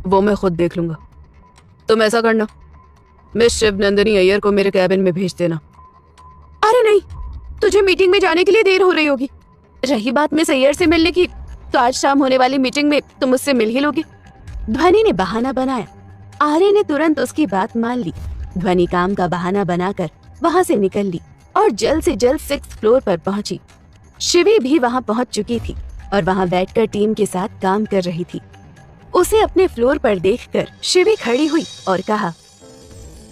वो मैं खुद देख लूंगा। तुम ऐसा करना, मिस शिवनंदिनी अय्यर को मेरे कैबिन में भेज देना। अरे नहीं, तुझे मीटिंग में जाने के लिए देर हो रही होगी। रही बात मिस अय्यर से मिलने की, तो आज शाम होने वाली मीटिंग में तुम मुझसे मिल ही लोगे। ध्वनि ने बहाना बनाया। आर्य ने तुरंत उसकी बात मान ली। ध्वनि काम का बहाना बनाकर वहां से निकल ली और जल्द से जल्द 6th फ्लोर पर पहुंची। शिवी भी वहां पहुंच चुकी थी और वहां बैठकर टीम के साथ काम कर रही थी। उसे अपने फ्लोर पर देखकर शिवी खड़ी हुई और कहा,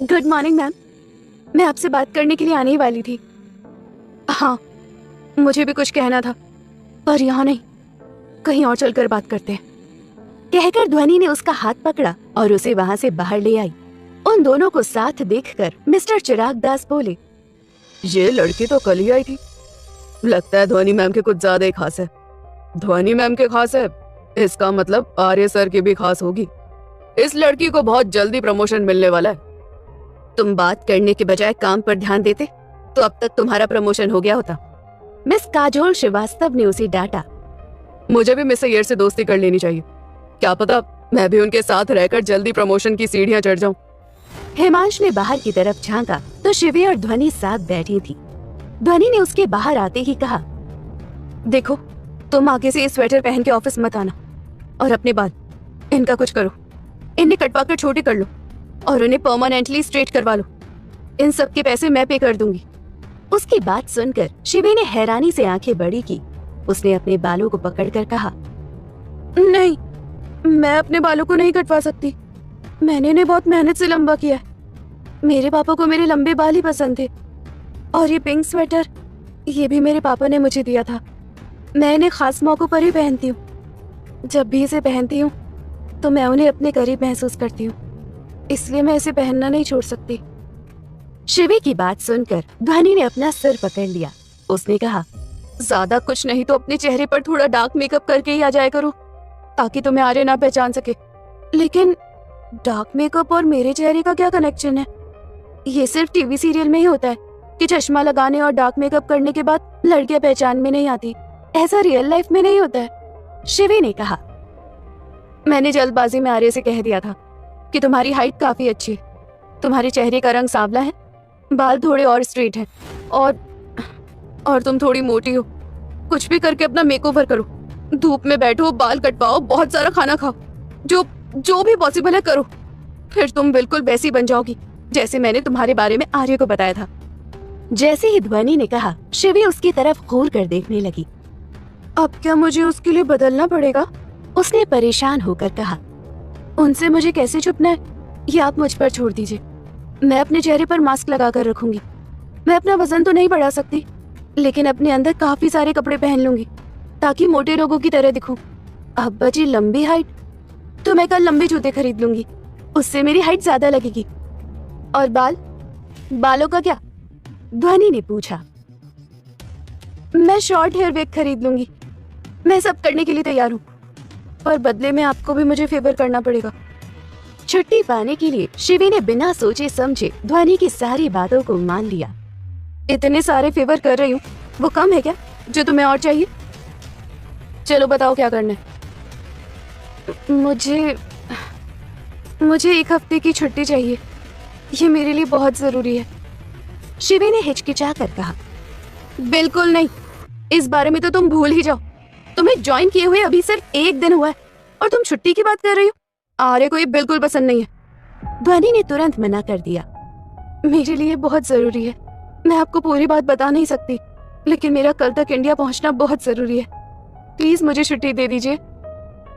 गुड मॉर्निंग मैम, मैं आपसे बात करने के लिए आने ही वाली थी। हाँ, मुझे भी कुछ कहना था, पर यहाँ नहीं, कहीं और चलकर बात करते हैं। कहकर ध्वनि ने उसका हाथ पकड़ा और उसे वहां से बाहर ले आई। उन दोनों को साथ देखकर मिस्टर चिराग दास बोले, ये लड़की तो कल ही आई थी, लगता है ध्वनि मैम के कुछ ज्यादा ही खास है। ध्वनि मैम के खास है, इसका मतलब आर्य सर की भी खास होगी। इस लड़की को बहुत जल्दी प्रमोशन मिलने वाला है। तुम बात करने के बजाय काम पर ध्यान देते तो अब तक तुम्हारा प्रमोशन हो गया होता। मिस काजोल श्रीवास्तव ने उसे डांटा। मुझे भी मिस अय्यर से दोस्ती कर लेनी चाहिए, क्या पता मैं भी उनके साथ रहकर जल्दी प्रमोशन की सीढ़ियां चढ़ जाऊं। हेमांश ने बाहर की तरफ झांका तो शिवी और ध्वनि साथ बैठी थी। ध्वनि ने उसके बाहर आते ही कहा, देखो तुम आगे से ये स्वेटर पहन के ऑफिस मत आना, और अपने बाल इनका कुछ करो, इन्हें कटवा कर छोटे कर लो और उन्हें परमानेंटली स्ट्रेट करवा लो। इन सब के पैसे मैं पे कर दूंगी। उसकी बात सुनकर शिवी ने हैरानी से आंखें बड़ी की। उसने अपने बालों को पकड़कर कहा, नहीं, मैं अपने बालों को नहीं कटवा सकती। मैंने इन्हें बहुत मेहनत से लंबा किया है। मेरे पापा को मेरे लंबे बाल ही पसंद थे, और ये पिंक स्वेटर, ये भी मेरे पापा ने मुझे दिया था। मैं इन्हें खास मौकों पर ही पहनती हूँ। जब भी इसे पहनती हूँ तो मैं उन्हें अपने करीब महसूस करती हूँ, इसलिए मैं इसे पहनना नहीं छोड़ सकती। शिवी की बात सुनकर ध्वनि ने अपना सिर पकड़ लिया। उसने कहा, ज्यादा कुछ नहीं तो अपने चेहरे पर थोड़ा डार्क मेकअप करके ही आ जाया करो, ताकि तुम्हें आर्य ना पहचान सके। लेकिन डार्क मेकअप और मेरे चेहरे का क्या कनेक्शन है? ये सिर्फ टीवी सीरियल में ही होता है कि चश्मा लगाने और डार्क मेकअप करने के बाद लड़कियां पहचान में नहीं आती। ऐसा रियल लाइफ में नहीं होता है। शिवी ने कहा, मैंने जल्दबाजी में आर्य से कह दिया था कि तुम्हारी हाइट काफी अच्छी है, तुम्हारे चेहरे का रंग सांवला है, बाल थोड़े और स्ट्रेट हैं, और तुम थोड़ी मोटी हो। कुछ भी करके अपना मेकओवर करो, धूप में बैठो, बाल कटवाओ, बहुत सारा खाना खाओ, जो भी पॉसिबल है करो। फिर तुम बिल्कुल वैसी बन जाओगी जैसे मैंने तुम्हारे बारे में आर्य को बताया था। जैसे ही ध्वनि ने कहा, शिवी उसकी तरफ घूर कर देखने लगी। अब क्या मुझे उसके लिए बदलना पड़ेगा? उसने परेशान होकर कहा। उनसे मुझे कैसे छुपना है, ये आप मुझ पर छोड़ दीजिए। मैं अपने चेहरे पर मास्क लगा कर रखूंगी। मैं अपना वजन तो नहीं बढ़ा सकती, लेकिन अपने अंदर काफी सारे कपड़े पहन लूंगी ताकि मोटे लोगों की तरह दिखूं। अब बची लंबी हाइट, तो मैं कल लंबे जूते खरीद लूंगी, उससे मेरी हाइट ज्यादा लगेगी। और बालों का क्या? ध्वनि ने पूछा। मैं शॉर्ट हेयर वेग खरीद लूंगी। मैं सब करने के लिए तैयार हूँ, पर बदले में आपको भी मुझे फेवर करना पड़ेगा। छुट्टी पाने के लिए शिवी ने बिना सोचे समझे ध्वनि की सारी बातों को मान लिया। इतने सारे फेवर कर रही हूँ, वो कम है क्या जो तुम्हें और चाहिए? चलो बताओ क्या करना है। मुझे 1 हफ्ते की छुट्टी चाहिए, ये मेरे लिए बहुत जरूरी है। शिवी ने हिचकिचाकर कहा, बिल्कुल नहीं, इस बारे में तो तुम भूल ही जाओ। तुम्हें ज्वाइन किए हुए अभी सिर्फ 1 दिन हुआ है और तुम छुट्टी की बात कर रही हो। आर्य को ये बिल्कुल पसंद नहीं है। ध्वनि ने तुरंत मना कर दिया। मेरे लिए बहुत जरूरी है, मैं आपको पूरी बात बता नहीं सकती, लेकिन मेरा कल तक इंडिया पहुंचना बहुत जरूरी है। प्लीज मुझे छुट्टी दे दीजिए।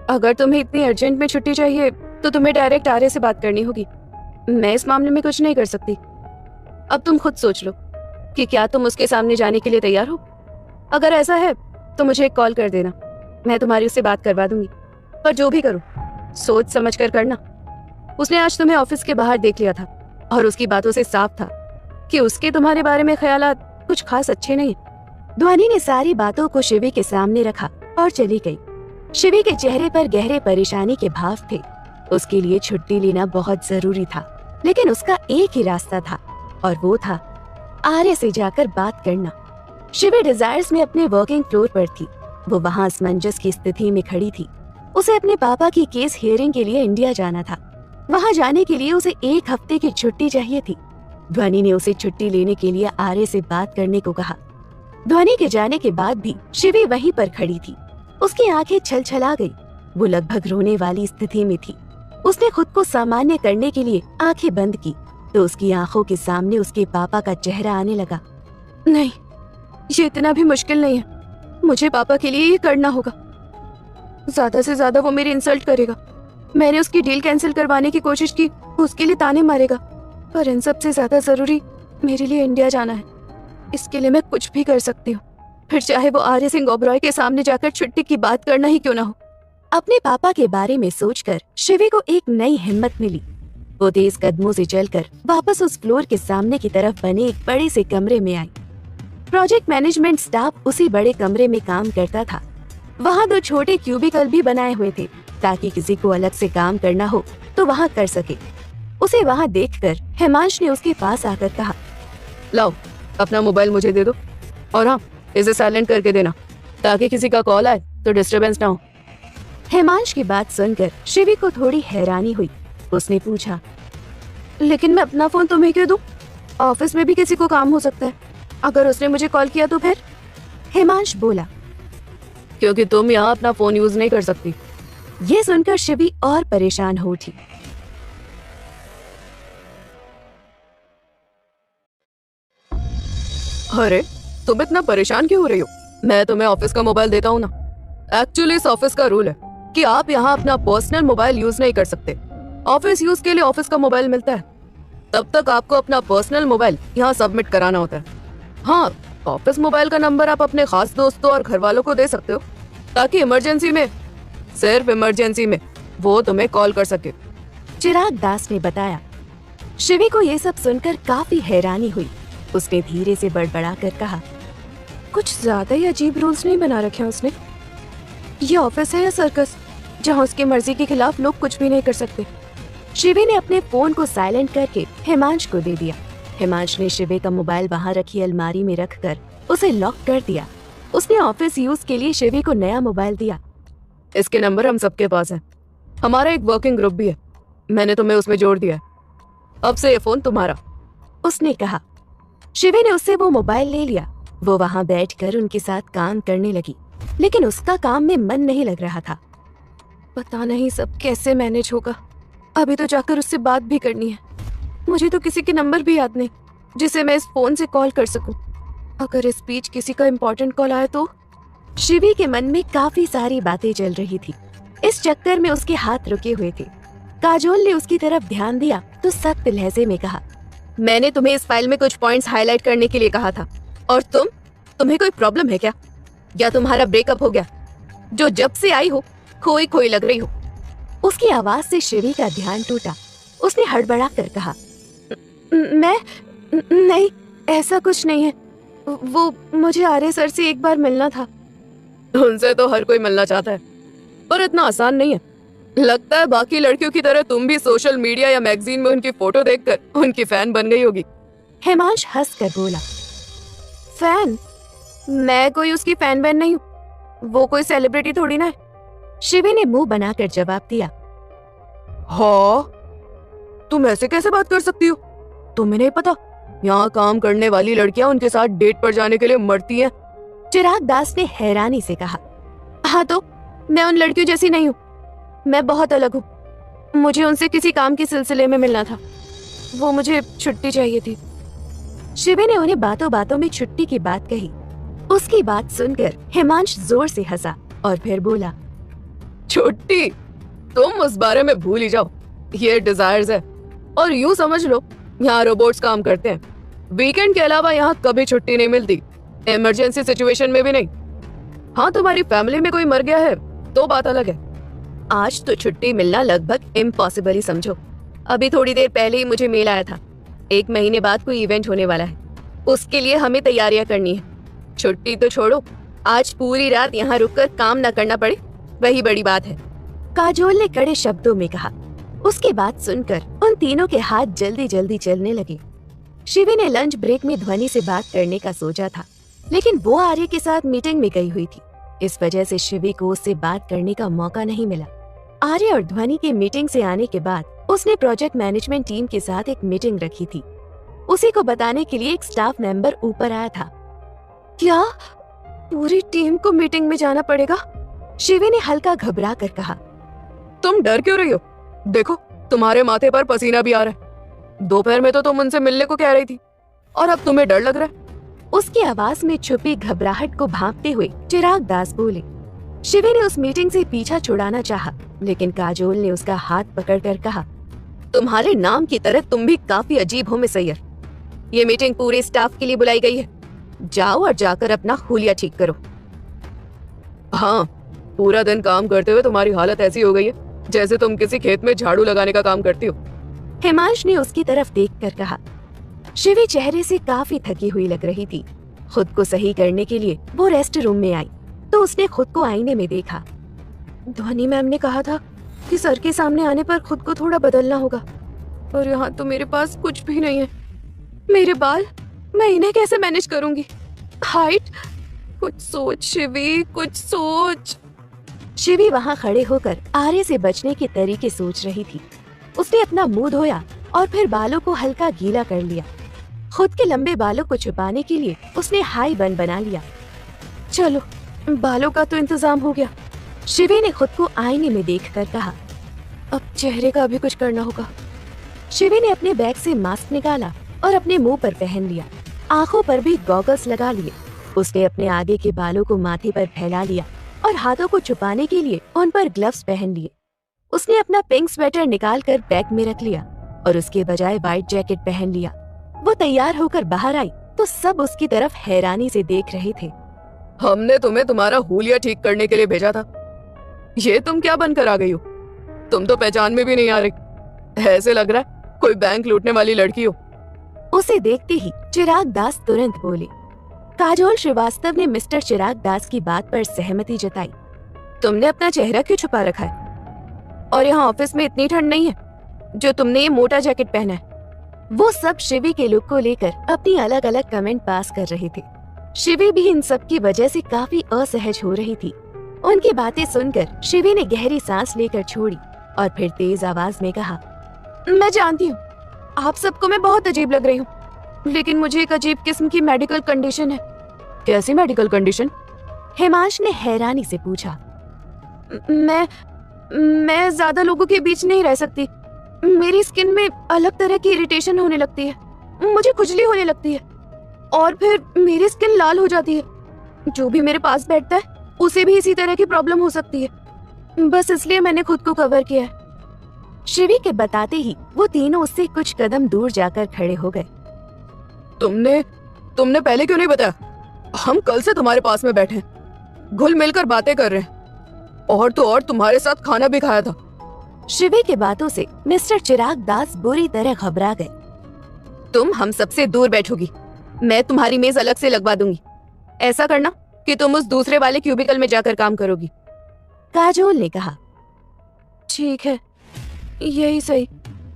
अगर तुम्हें इतनी अर्जेंट में छुट्टी चाहिए तो तुम्हें डायरेक्ट आर्य से बात करनी होगी। मैं इस मामले में कुछ नहीं कर सकती। अब तुम खुद सोच लो कि क्या तुम उसके सामने जाने के लिए तैयार हो। अगर ऐसा है तो मुझे एक कॉल कर देना, मैं तुम्हारी उससे बात करवा दूंगी। पर जो भी करो सोच समझ कर करना। उसने आज तुम्हें ऑफिस के बाहर देख लिया था और उसकी बातों से साफ था कि उसके तुम्हारे बारे में ख्यालात कुछ खास अच्छे नहीं। ध्वनि ने सारी बातों को शिवी के सामने रखा और चली गई। शिवी के चेहरे पर गहरे परेशानी के भाव थे। उसके लिए छुट्टी लेना बहुत जरूरी था, लेकिन उसका एक ही रास्ता था और वो था आर्य से जाकर बात करना। शिवी डिजायर्स में अपने वर्किंग फ्लोर पर थी। वो वहाँ असमंजस की स्थिति में खड़ी थी। उसे अपने पापा की केस हियरिंग के लिए इंडिया जाना था। वहाँ जाने के लिए उसे 1 हफ्ते की छुट्टी चाहिए थी। ध्वनि ने उसे छुट्टी लेने के लिए आर्य से बात करने को कहा। ध्वनि के जाने के बाद भी शिवी वहीं पर खड़ी थी। उसकी आंखें छलछला गई। वो लगभग रोने वाली स्थिति में थी। उसने खुद को सामान्य करने के लिए आंखें बंद की तो उसकी आंखों के सामने उसके पापा का चेहरा आने लगा। नहीं, ये इतना भी मुश्किल नहीं है। मुझे पापा के लिए ये करना होगा। ज्यादा से ज्यादा वो मेरी इंसल्ट करेगा। मैंने उसकी डील कैंसिल करवाने की कोशिश की, उसके लिए ताने मारेगा, पर इन सब से ज्यादा जरूरी मेरे लिए इंडिया जाना है। इसके लिए मैं कुछ भी कर सकती हूँ, फिर चाहे वो आर्य सिंह ओबरॉय के सामने जाकर छुट्टी की बात करना ही क्यों ना हो। अपने पापा के बारे में सोचकर शिवी को एक नई हिम्मत मिली। वो तेज कदमों से चलकर वापस उस फ्लोर के सामने की तरफ बने एक बड़े से कमरे में आई। प्रोजेक्ट मैनेजमेंट स्टाफ उसी बड़े कमरे में काम करता था। वहाँ 2 छोटे क्यूबिकल भी बनाए हुए थे ताकि किसी को अलग से काम करना हो तो वहाँ कर सके। उसे वहाँ देखकर हिमांश ने उसके पास आकर कहा, लाओ अपना मोबाइल मुझे दे दो और हाँ, इसे साइलेंट करके देना ताकि किसी का कॉल आए तो डिस्टरबेंस ना हो। हिमांश की बात सुनकर शिवी को थोड़ी हैरानी हुई। उसने पूछा, लेकिन मैं अपना फोन तुम्हें क्यों दूं? ऑफिस में भी किसी को काम हो सकता है। अगर उसने मुझे कॉल किया तो फिर? हिमांश बोला, क्योंकि तुम यहाँ अपना फोन यूज नहीं कर सकती। ये सुनकर शिवी और परेशान हो उठी। अरे तुम इतना परेशान क्यों हो रही हो? मैं तुम्हें ऑफिस का मोबाइल देता हूँ ना। एक्चुअली इस ऑफिस का रूल है कि आप यहाँ अपना पर्सनल मोबाइल यूज नहीं कर सकते। ऑफिस यूज के लिए ऑफिस का मोबाइल मिलता है, तब तक आपको अपना पर्सनल मोबाइल यहाँ सबमिट कराना होता है। हाँ, ऑफिस मोबाइल का नंबर आप अपने खास दोस्तों और घर वालों को दे सकते हो ताकि इमरजेंसी में, सिर्फ इमरजेंसी में, वो तुम्हें कॉल कर सके। चिराग दास ने बताया। शिवी को ये सब सुनकर काफी हैरानी हुई। उसने धीरे से बड़बड़ाकर कहा, कुछ ज्यादा ही अजीब रूल्स नहीं बना रखे हैं उसने। ये ऑफिस है या सर्कस जहाँ उसकी मर्जी के खिलाफ लोग कुछ भी नहीं कर सकते। शिवी ने अपने फोन को साइलेंट करके हिमांश को दे दिया। हिमांश ने शिवी का मोबाइल वहाँ रखी अलमारी में रखकर उसे लॉक कर दिया। उसने ऑफिस यूज के लिए शिवी को नया मोबाइल दिया। इसके नंबर हम सबके पास हैं। हमारा एक वर्किंग ग्रुप भी है, मैंने तुम्हें उसमें जोड़ दिया है। अब से ये फोन तुम्हारा, उसने कहा। शिवी ने उससे वो मोबाइल ले लिया। वो वहाँ बैठकर उनके साथ काम करने लगी, लेकिन उसका काम में मन नहीं लग रहा था। पता नहीं सब कैसे मैनेज होगा। अभी तो जाकर उससे बात भी करनी है। मुझे तो किसी के नंबर भी याद नहीं जिसे मैं इस फोन से कॉल कर सकूं। अगर इस बीच किसी का इम्पोर्टेंट कॉल आए तो? शिवी के मन में काफी सारी बातें चल रही थी। इस चक्कर में उसके हाथ रुके हुए थे। काजोल ने उसकी तरफ ध्यान दिया तो सख्त लहजे में कहा, मैंने तुम्हें इस फाइल में कुछ पॉइंट्स हाईलाइट करने के लिए कहा था और तुम्हें कोई प्रॉब्लम है क्या? या तुम्हारा ब्रेकअप हो गया? जो जब से आई हो खोई खोई लग रही हो। उसकी आवाज से शिवी का ध्यान टूटा। उसने हड़बड़ा कर कहा, मैं नहीं, ऐसा कुछ नहीं है। वो मुझे आर्य सर से एक बार मिलना था। उनसे तो हर कोई मिलना चाहता है, पर इतना आसान नहीं है। लगता है बाकी लड़कियों की तरह तुम भी सोशल मीडिया या मैगजीन में उनकी फोटो देखकर उनकी फैन बन गई होगी। हिमांश हंसकर बोला, फैन? मैं कोई उसकी फैन बन नहीं हूँ। वो कोई सेलिब्रिटी थोड़ी ना है। शिवी ने मुंह बनाकर जवाब दिया। हाँ, तुम ऐसे कैसे बात कर सकती हो? तुम्हें नहीं पता यहाँ काम करने वाली लड़कियां उनके साथ डेट पर जाने के लिए मरती हैं। चिराग दास ने हैरानी से कहा, हाँ तो मैं उन लड़कियों जैसी नहीं हूँ। मैं बहुत अलग हूँ। मुझे उनसे किसी काम के सिलसिले में मिलना था। वो मुझे छुट्टी चाहिए थी। शिवी ने उन्हें बातों बातों में छुट्टी की बात कही। उसकी बात सुनकर हिमांश जोर से हंसा और फिर बोला, छुट्टी? तुम उस बारे में भूल ही जाओ। ये डिजायर्स है और यूं समझ लो यहाँ रोबोट्स काम करते हैं। वीकेंड के अलावा यहाँ कभी छुट्टी नहीं मिलती, इमरजेंसी सिचुएशन में भी नहीं। हाँ, तुम्हारी फैमिली में कोई मर गया है तो बात अलग है। आज तो छुट्टी मिलना लगभग इम्पॉसिबल ही समझो। आज तो छुट्टी मिलना लगभग इम्पॉसिबल ही समझो। शिवी ने उन्हें बातों बातों में छुट्टी की बात कही। उसकी बात सुनकर हिमांश जोर से हंसा और फिर बोला, छुट्टी? तुम उस बारे में भूल ही जाओ। ये डिजायर्स है और यूं समझ लो यहाँ रोबोट्स काम करते हैं। वीकेंड के अलावा यहाँ कभी छुट्टी नहीं मिलती, इमरजेंसी सिचुएशन में भी नहीं। हाँ, तुम्हारी फैमिली में कोई मर गया है तो बात अलग है। अभी थोड़ी देर पहले ही मुझे मेल आया था। 1 महीने बाद कोई इवेंट होने वाला है, उसके लिए हमें तैयारियां करनी है। छुट्टी तो छोड़ो, आज पूरी रात यहाँ रुककर काम न करना पड़े, वही बड़ी बात है, काजोल ने कड़े शब्दों में कहा। उसकी बात सुनकर उन तीनों के हाथ जल्दी जल्दी चलने लगे। शिवी ने लंच ब्रेक में ध्वनि से बात करने का सोचा था, लेकिन वो आर्य के साथ मीटिंग में गई हुई थी। इस वजह से शिवी को उससे बात करने का मौका नहीं मिला। आर्य और ध्वनि के मीटिंग से आने के बाद उसने प्रोजेक्ट मैनेजमेंट टीम के साथ एक मीटिंग रखी थी। उसी को बताने के लिए एक स्टाफ मेंबर ऊपर आया था। क्या पूरी टीम को मीटिंग में जाना पड़ेगा? शिवी ने हल्का घबरा कर कहा। तुम डर क्यों रही हो? देखो, तुम्हारे माथे पर पसीना भी आ रहा है। दोपहर में तो तुम उनसे मिलने को कह रही थी और अब तुम्हें डर लग रहा है। उसकी आवाज में छुपी घबराहट को भांपते हुए चिराग दास बोले। शिवी ने उस मीटिंग से पीछा छुड़ाना चाहा, लेकिन काजोल ने उसका हाथ पकड़कर कहा, तुम्हारे नाम की तरह तुम भी काफी अजीब हो मिस अय्यर। ये मीटिंग पूरे स्टाफ के लिए बुलाई गई है, जाओ और जाकर अपना हुलिया ठीक करो। हाँ, पूरा दिन काम करते हुए तुम्हारी हालत ऐसी हो गई है जैसे तुम किसी खेत में झाड़ू लगाने का काम करती हो। हिमांश ने उसकी तरफ देखकर कहा। शिवी चेहरे से काफी थकी हुई लग रही थी। खुद को सही करने के लिए वो रेस्ट रूम में आई तो उसने खुद को आईने में देखा। ध्वनि मैम ने कहा था कि सर के सामने आने पर खुद को थोड़ा बदलना होगा, और यहाँ तो मेरे पास कुछ भी नहीं है। मेरे बाल, मैं इन्हें कैसे मैनेज करूंगी? हाइट, कुछ सोच शिवी, कुछ सोच। शिवी वहाँ खड़े होकर आर्य से बचने के तरीके सोच रही थी। उसने अपना मुंह धोया और फिर बालों को हल्का गीला कर लिया। खुद के लंबे बालों को छुपाने के लिए उसने हाई बन बना लिया। चलो, बालों का तो इंतजाम हो गया, शिवी ने खुद को आईने में देखकर कहा। अब चेहरे का भी कुछ करना होगा। शिवी ने अपने बैग से मास्क निकाला और अपने मुंह पर पहन लिया। आंखों पर भी गॉगल्स लगा लिए। उसने अपने आगे के बालों को माथे पर फैला लिया और हाथों को छुपाने के लिए उन पर ग्लव्स पहन लिए। उसने अपना पिंक स्वेटर निकालकर बैग में रख लिया और उसके बजाय व्हाइट जैकेट पहन लिया। वो तैयार होकर बाहर आई तो सब उसकी तरफ हैरानी से देख रहे थे। हमने तुम्हें तुम्हारा हुलिया ठीक करने के लिए भेजा था, ये तुम क्या बनकर आ गई हो? तुम तो पहचान में भी नहीं आ रही। ऐसे लग रहा है कोई बैंक लूटने वाली लड़की हो। उसे देखते ही चिराग दास तुरंत बोले। काजोल श्रीवास्तव ने मिस्टर चिराग दास की बात पर सहमति जताई। तुमने अपना चेहरा क्यों छुपा रखा है? और यहाँ ऑफिस में इतनी ठंड नहीं है जो तुमने ये मोटा जैकेट पहना है। वो सब शिवी के लुक को लेकर अपनी अलग अलग कमेंट पास कर रहे थे। शिवी भी इन सब की वजह से काफी असहज हो रही थी। उनकी बातें सुनकर शिवी ने गहरी सांस लेकर छोड़ी और फिर तेज आवाज में कहा, मैं जानती हूँ आप सबको मैं बहुत अजीब लग रही हूँ, लेकिन मुझे एक अजीब किस्म की मेडिकल कंडीशन है। कैसी मेडिकल कंडीशन? हिमांश ने हैरानी से पूछा। मैं ज्यादा लोगों के बीच नहीं रह सकती। मेरी स्किन में अलग तरह की इरिटेशन होने लगती है, मुझे खुजली होने लगती है और फिर मेरी स्किन लाल हो जाती है। जो भी मेरे पास बैठता है उसे भी इसी तरह की प्रॉब्लम हो सकती है, बस इसलिए मैंने खुद को कवर किया है। शिवी के बताते ही वो तीनों उससे कुछ कदम दूर जाकर खड़े हो गए। तुमने पहले क्यों नहीं बताया? हम कल से तुम्हारे पास में बैठे हैं, घुल मिलकर बातें कर रहे हैं, और तो और तुम्हारे साथ खाना भी खाया था। शिवी के बातों से मिस्टर चिराग दास बुरी तरह घबरा गए। तुम हम सबसे दूर बैठोगी, मैं तुम्हारी मेज अलग से लगवा दूंगी। ऐसा करना कि तुम उस दूसरे वाले क्यूबिकल में जाकर काम करोगी, काजोल ने कहा। ठीक है, यही सही,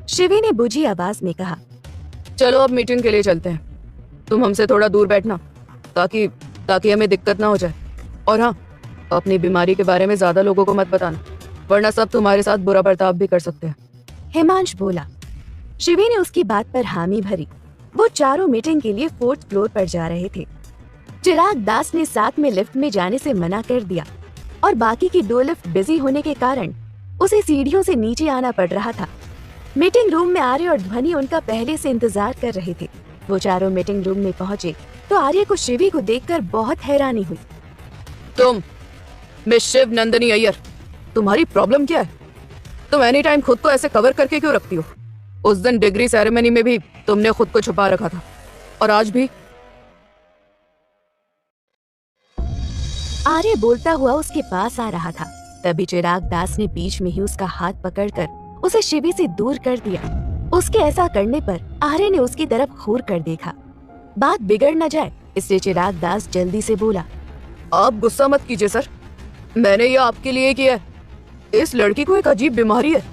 शिवी ने बुझी आवाज में कहा। चलो अब मीटिंग के लिए चलते हैं। तुम हमसे थोड़ा दूर बैठना ताकि हमें दिक्कत ना हो जाए। और हाँ, अपनी बीमारी के बारे में ज्यादा लोगों को मत बताना, वरना सब तुम्हारे साथ बुरा बर्ताव भी कर सकते हैं, हिमांश बोला। शिवी ने उसकी बात पर हामी भरी। वो चारों मीटिंग के लिए 4th फ्लोर पर जा रहे थे। चिराग दास ने साथ में लिफ्ट में जाने से मना कर दिया और बाकी की 2 लिफ्ट बिजी होने के कारण उसे सीढ़ियों से नीचे आना पड़ रहा था। मीटिंग रूम में आर्य और ध्वनि उनका पहले से इंतजार कर रहे थे। वो चारों मीटिंग रूम में पहुंचे तो आर्य को शिवी को देखकर बहुत हैरानी हुई। तुम मिस शिव नंदिनी अय्यर, तुम्हारी प्रॉब्लम क्या है? तुम एनी टाइम खुद को ऐसे कवर करके क्यों रखती हो? उस दिन डिग्री सेरेमनी में भी तुमने खुद को छुपा रखा था, और आज भी। आर्य बोलता हुआ उसके पास आ रहा था, तभी चिराग दास ने बीच में ही उसका हाथ पकड़कर उसे शिवी से दूर कर दिया उसके ऐसा करने पर आर्य ने उसकी तरफ घूर कर देखा। बात बिगड़ न जाए इसलिए चिराग दास जल्दी से बोला, आप गुस्सा मत कीजिए सर, मैंने ये आपके लिए किया है। इस लड़की को एक अजीब बीमारी है।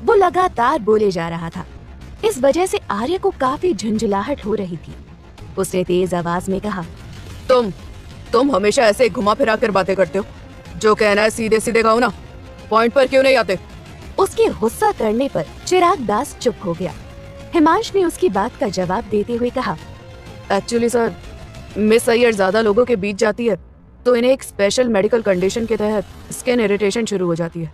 वो लगातार बोले जा रहा था। इस वजह से आर्य को काफी झुंझुलाहट हो रही थी। उसने तेज आवाज में कहा, तुम हमेशा ऐसे ही घुमा फिरा कर बातें करते हो। जो कहना है सीधे सीधे कहो ना, पॉइंट पर क्यों नहीं आते? उसके गुस्सा करने पर चिराग दास चुप हो गया। हिमांश ने उसकी बात का जवाब देते हुए कहा, एक्चुअली सर, मिस अय्यर ज्यादा लोगों के बीच जाती है तो इन्हें एक स्पेशल मेडिकल कंडीशन के तहत स्किन इरिटेशन शुरू हो जाती है।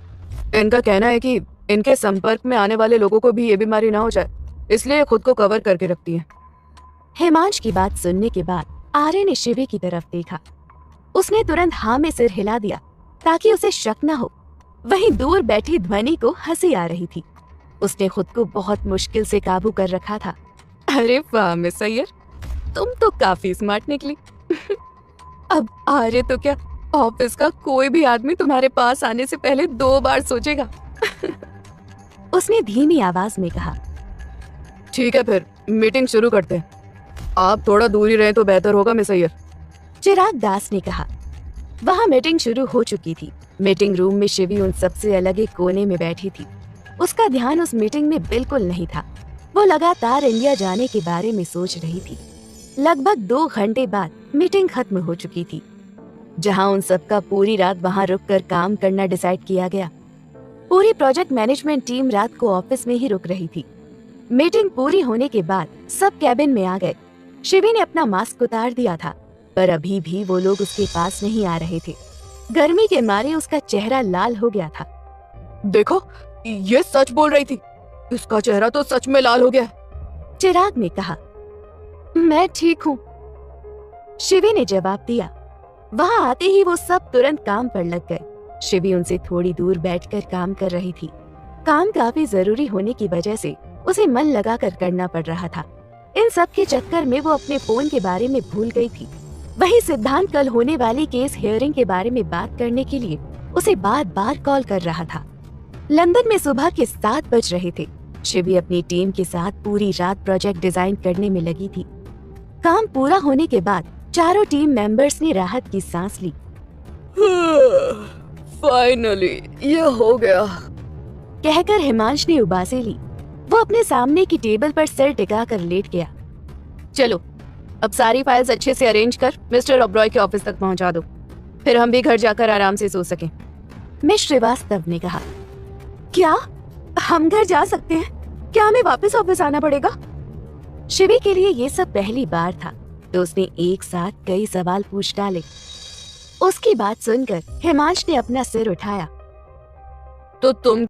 इनका कहना है कि इनके संपर्क में आने वाले लोगों को भी ये बीमारी ना हो जाए, इसलिए खुद को कवर करके रखती है। हिमांश की बात सुनने के बाद आर्य ने शिवी की तरफ देखा। उसने तुरंत हाँ में सिर हिला दिया ताकि उसे शक न हो। वहीं दूर बैठी ध्वनि को हंसी आ रही थी। उसने खुद को बहुत मुश्किल से काबू कर रखा था। अरे वाह मिस अय्यर, तुम तो काफी स्मार्ट निकली। अब आर्य तो क्या, ऑफिस का कोई भी आदमी तुम्हारे पास आने से पहले 2 बार सोचेगा। उसने धीमी आवाज में कहा, ठीक है फिर मीटिंग शुरू करते हैं। आप थोड़ा दूर ही रहे तो बेहतर होगा मिस अय्यर। चिराग दास ने कहा। वहाँ मीटिंग शुरू हो चुकी थी। मीटिंग रूम में शिवी उन सबसे अलग एक कोने में बैठी थी। उसका ध्यान उस मीटिंग में बिल्कुल नहीं था। वो लगातार इंडिया जाने के बारे में सोच रही थी। लगभग 2 घंटे बाद मीटिंग खत्म हो चुकी थी, जहाँ उन सबका पूरी रात वहाँ रुककर काम करना डिसाइड किया गया। पूरी प्रोजेक्ट मैनेजमेंट टीम रात को ऑफिस में ही रुक रही थी। मीटिंग पूरी होने के बाद सब कैबिन में आ गए। शिवी ने अपना मास्क उतार दिया था, पर अभी भी वो लोग उसके पास नहीं आ रहे थे। गर्मी के मारे उसका चेहरा लाल हो गया था। देखो, ये सच बोल रही थी। इसका चेहरा तो सच में लाल हो गया। चिराग ने कहा, मैं ठीक हूँ, शिवी ने जवाब दिया। वहाँ आते ही वो सब तुरंत काम पर लग गए। शिवी उनसे थोड़ी दूर बैठकर काम कर रही थी। काम काफी जरूरी होने की वजह से उसे मन लगाकर करना पड़ रहा था। इन सब के चक्कर में वो अपने फोन के बारे में भूल गई थी। वही सिद्धांत कल होने वाली केस हियरिंग के बारे में बात करने के लिए उसे बार बार कॉल कर रहा था। लंदन में सुबह के 7 बज रहे थे। शिवी अपनी टीम के साथ पूरी रात प्रोजेक्ट डिजाइन करने में लगी थी। काम पूरा होने के बाद चारों टीम मेंबर्स ने राहत की सांस ली। फाइनली ये हो गया, कहकर हिमांश ने उबासी ली। वो अपने सामने की टेबल पर सिर टिकाकर लेट गया। चलो अब सारी फाइल्स अच्छे से अरेंज कर मिस्टर ओबरॉय के ऑफिस तक पहुंचा दो, फिर हम भी घर जाकर आराम से सो सकें। मिस श्रीवास्तव ने कहा, क्या हम घर जा सकते हैं? क्या हमें वापस ऑफिस आना पड़ेगा? शिवी के लिए ये सब पहली बार था, तो उसने एक साथ कई सवाल पूछ डाले। उसकी बात सुनकर हिमांश ने अपना सिर उठाया। तो तुम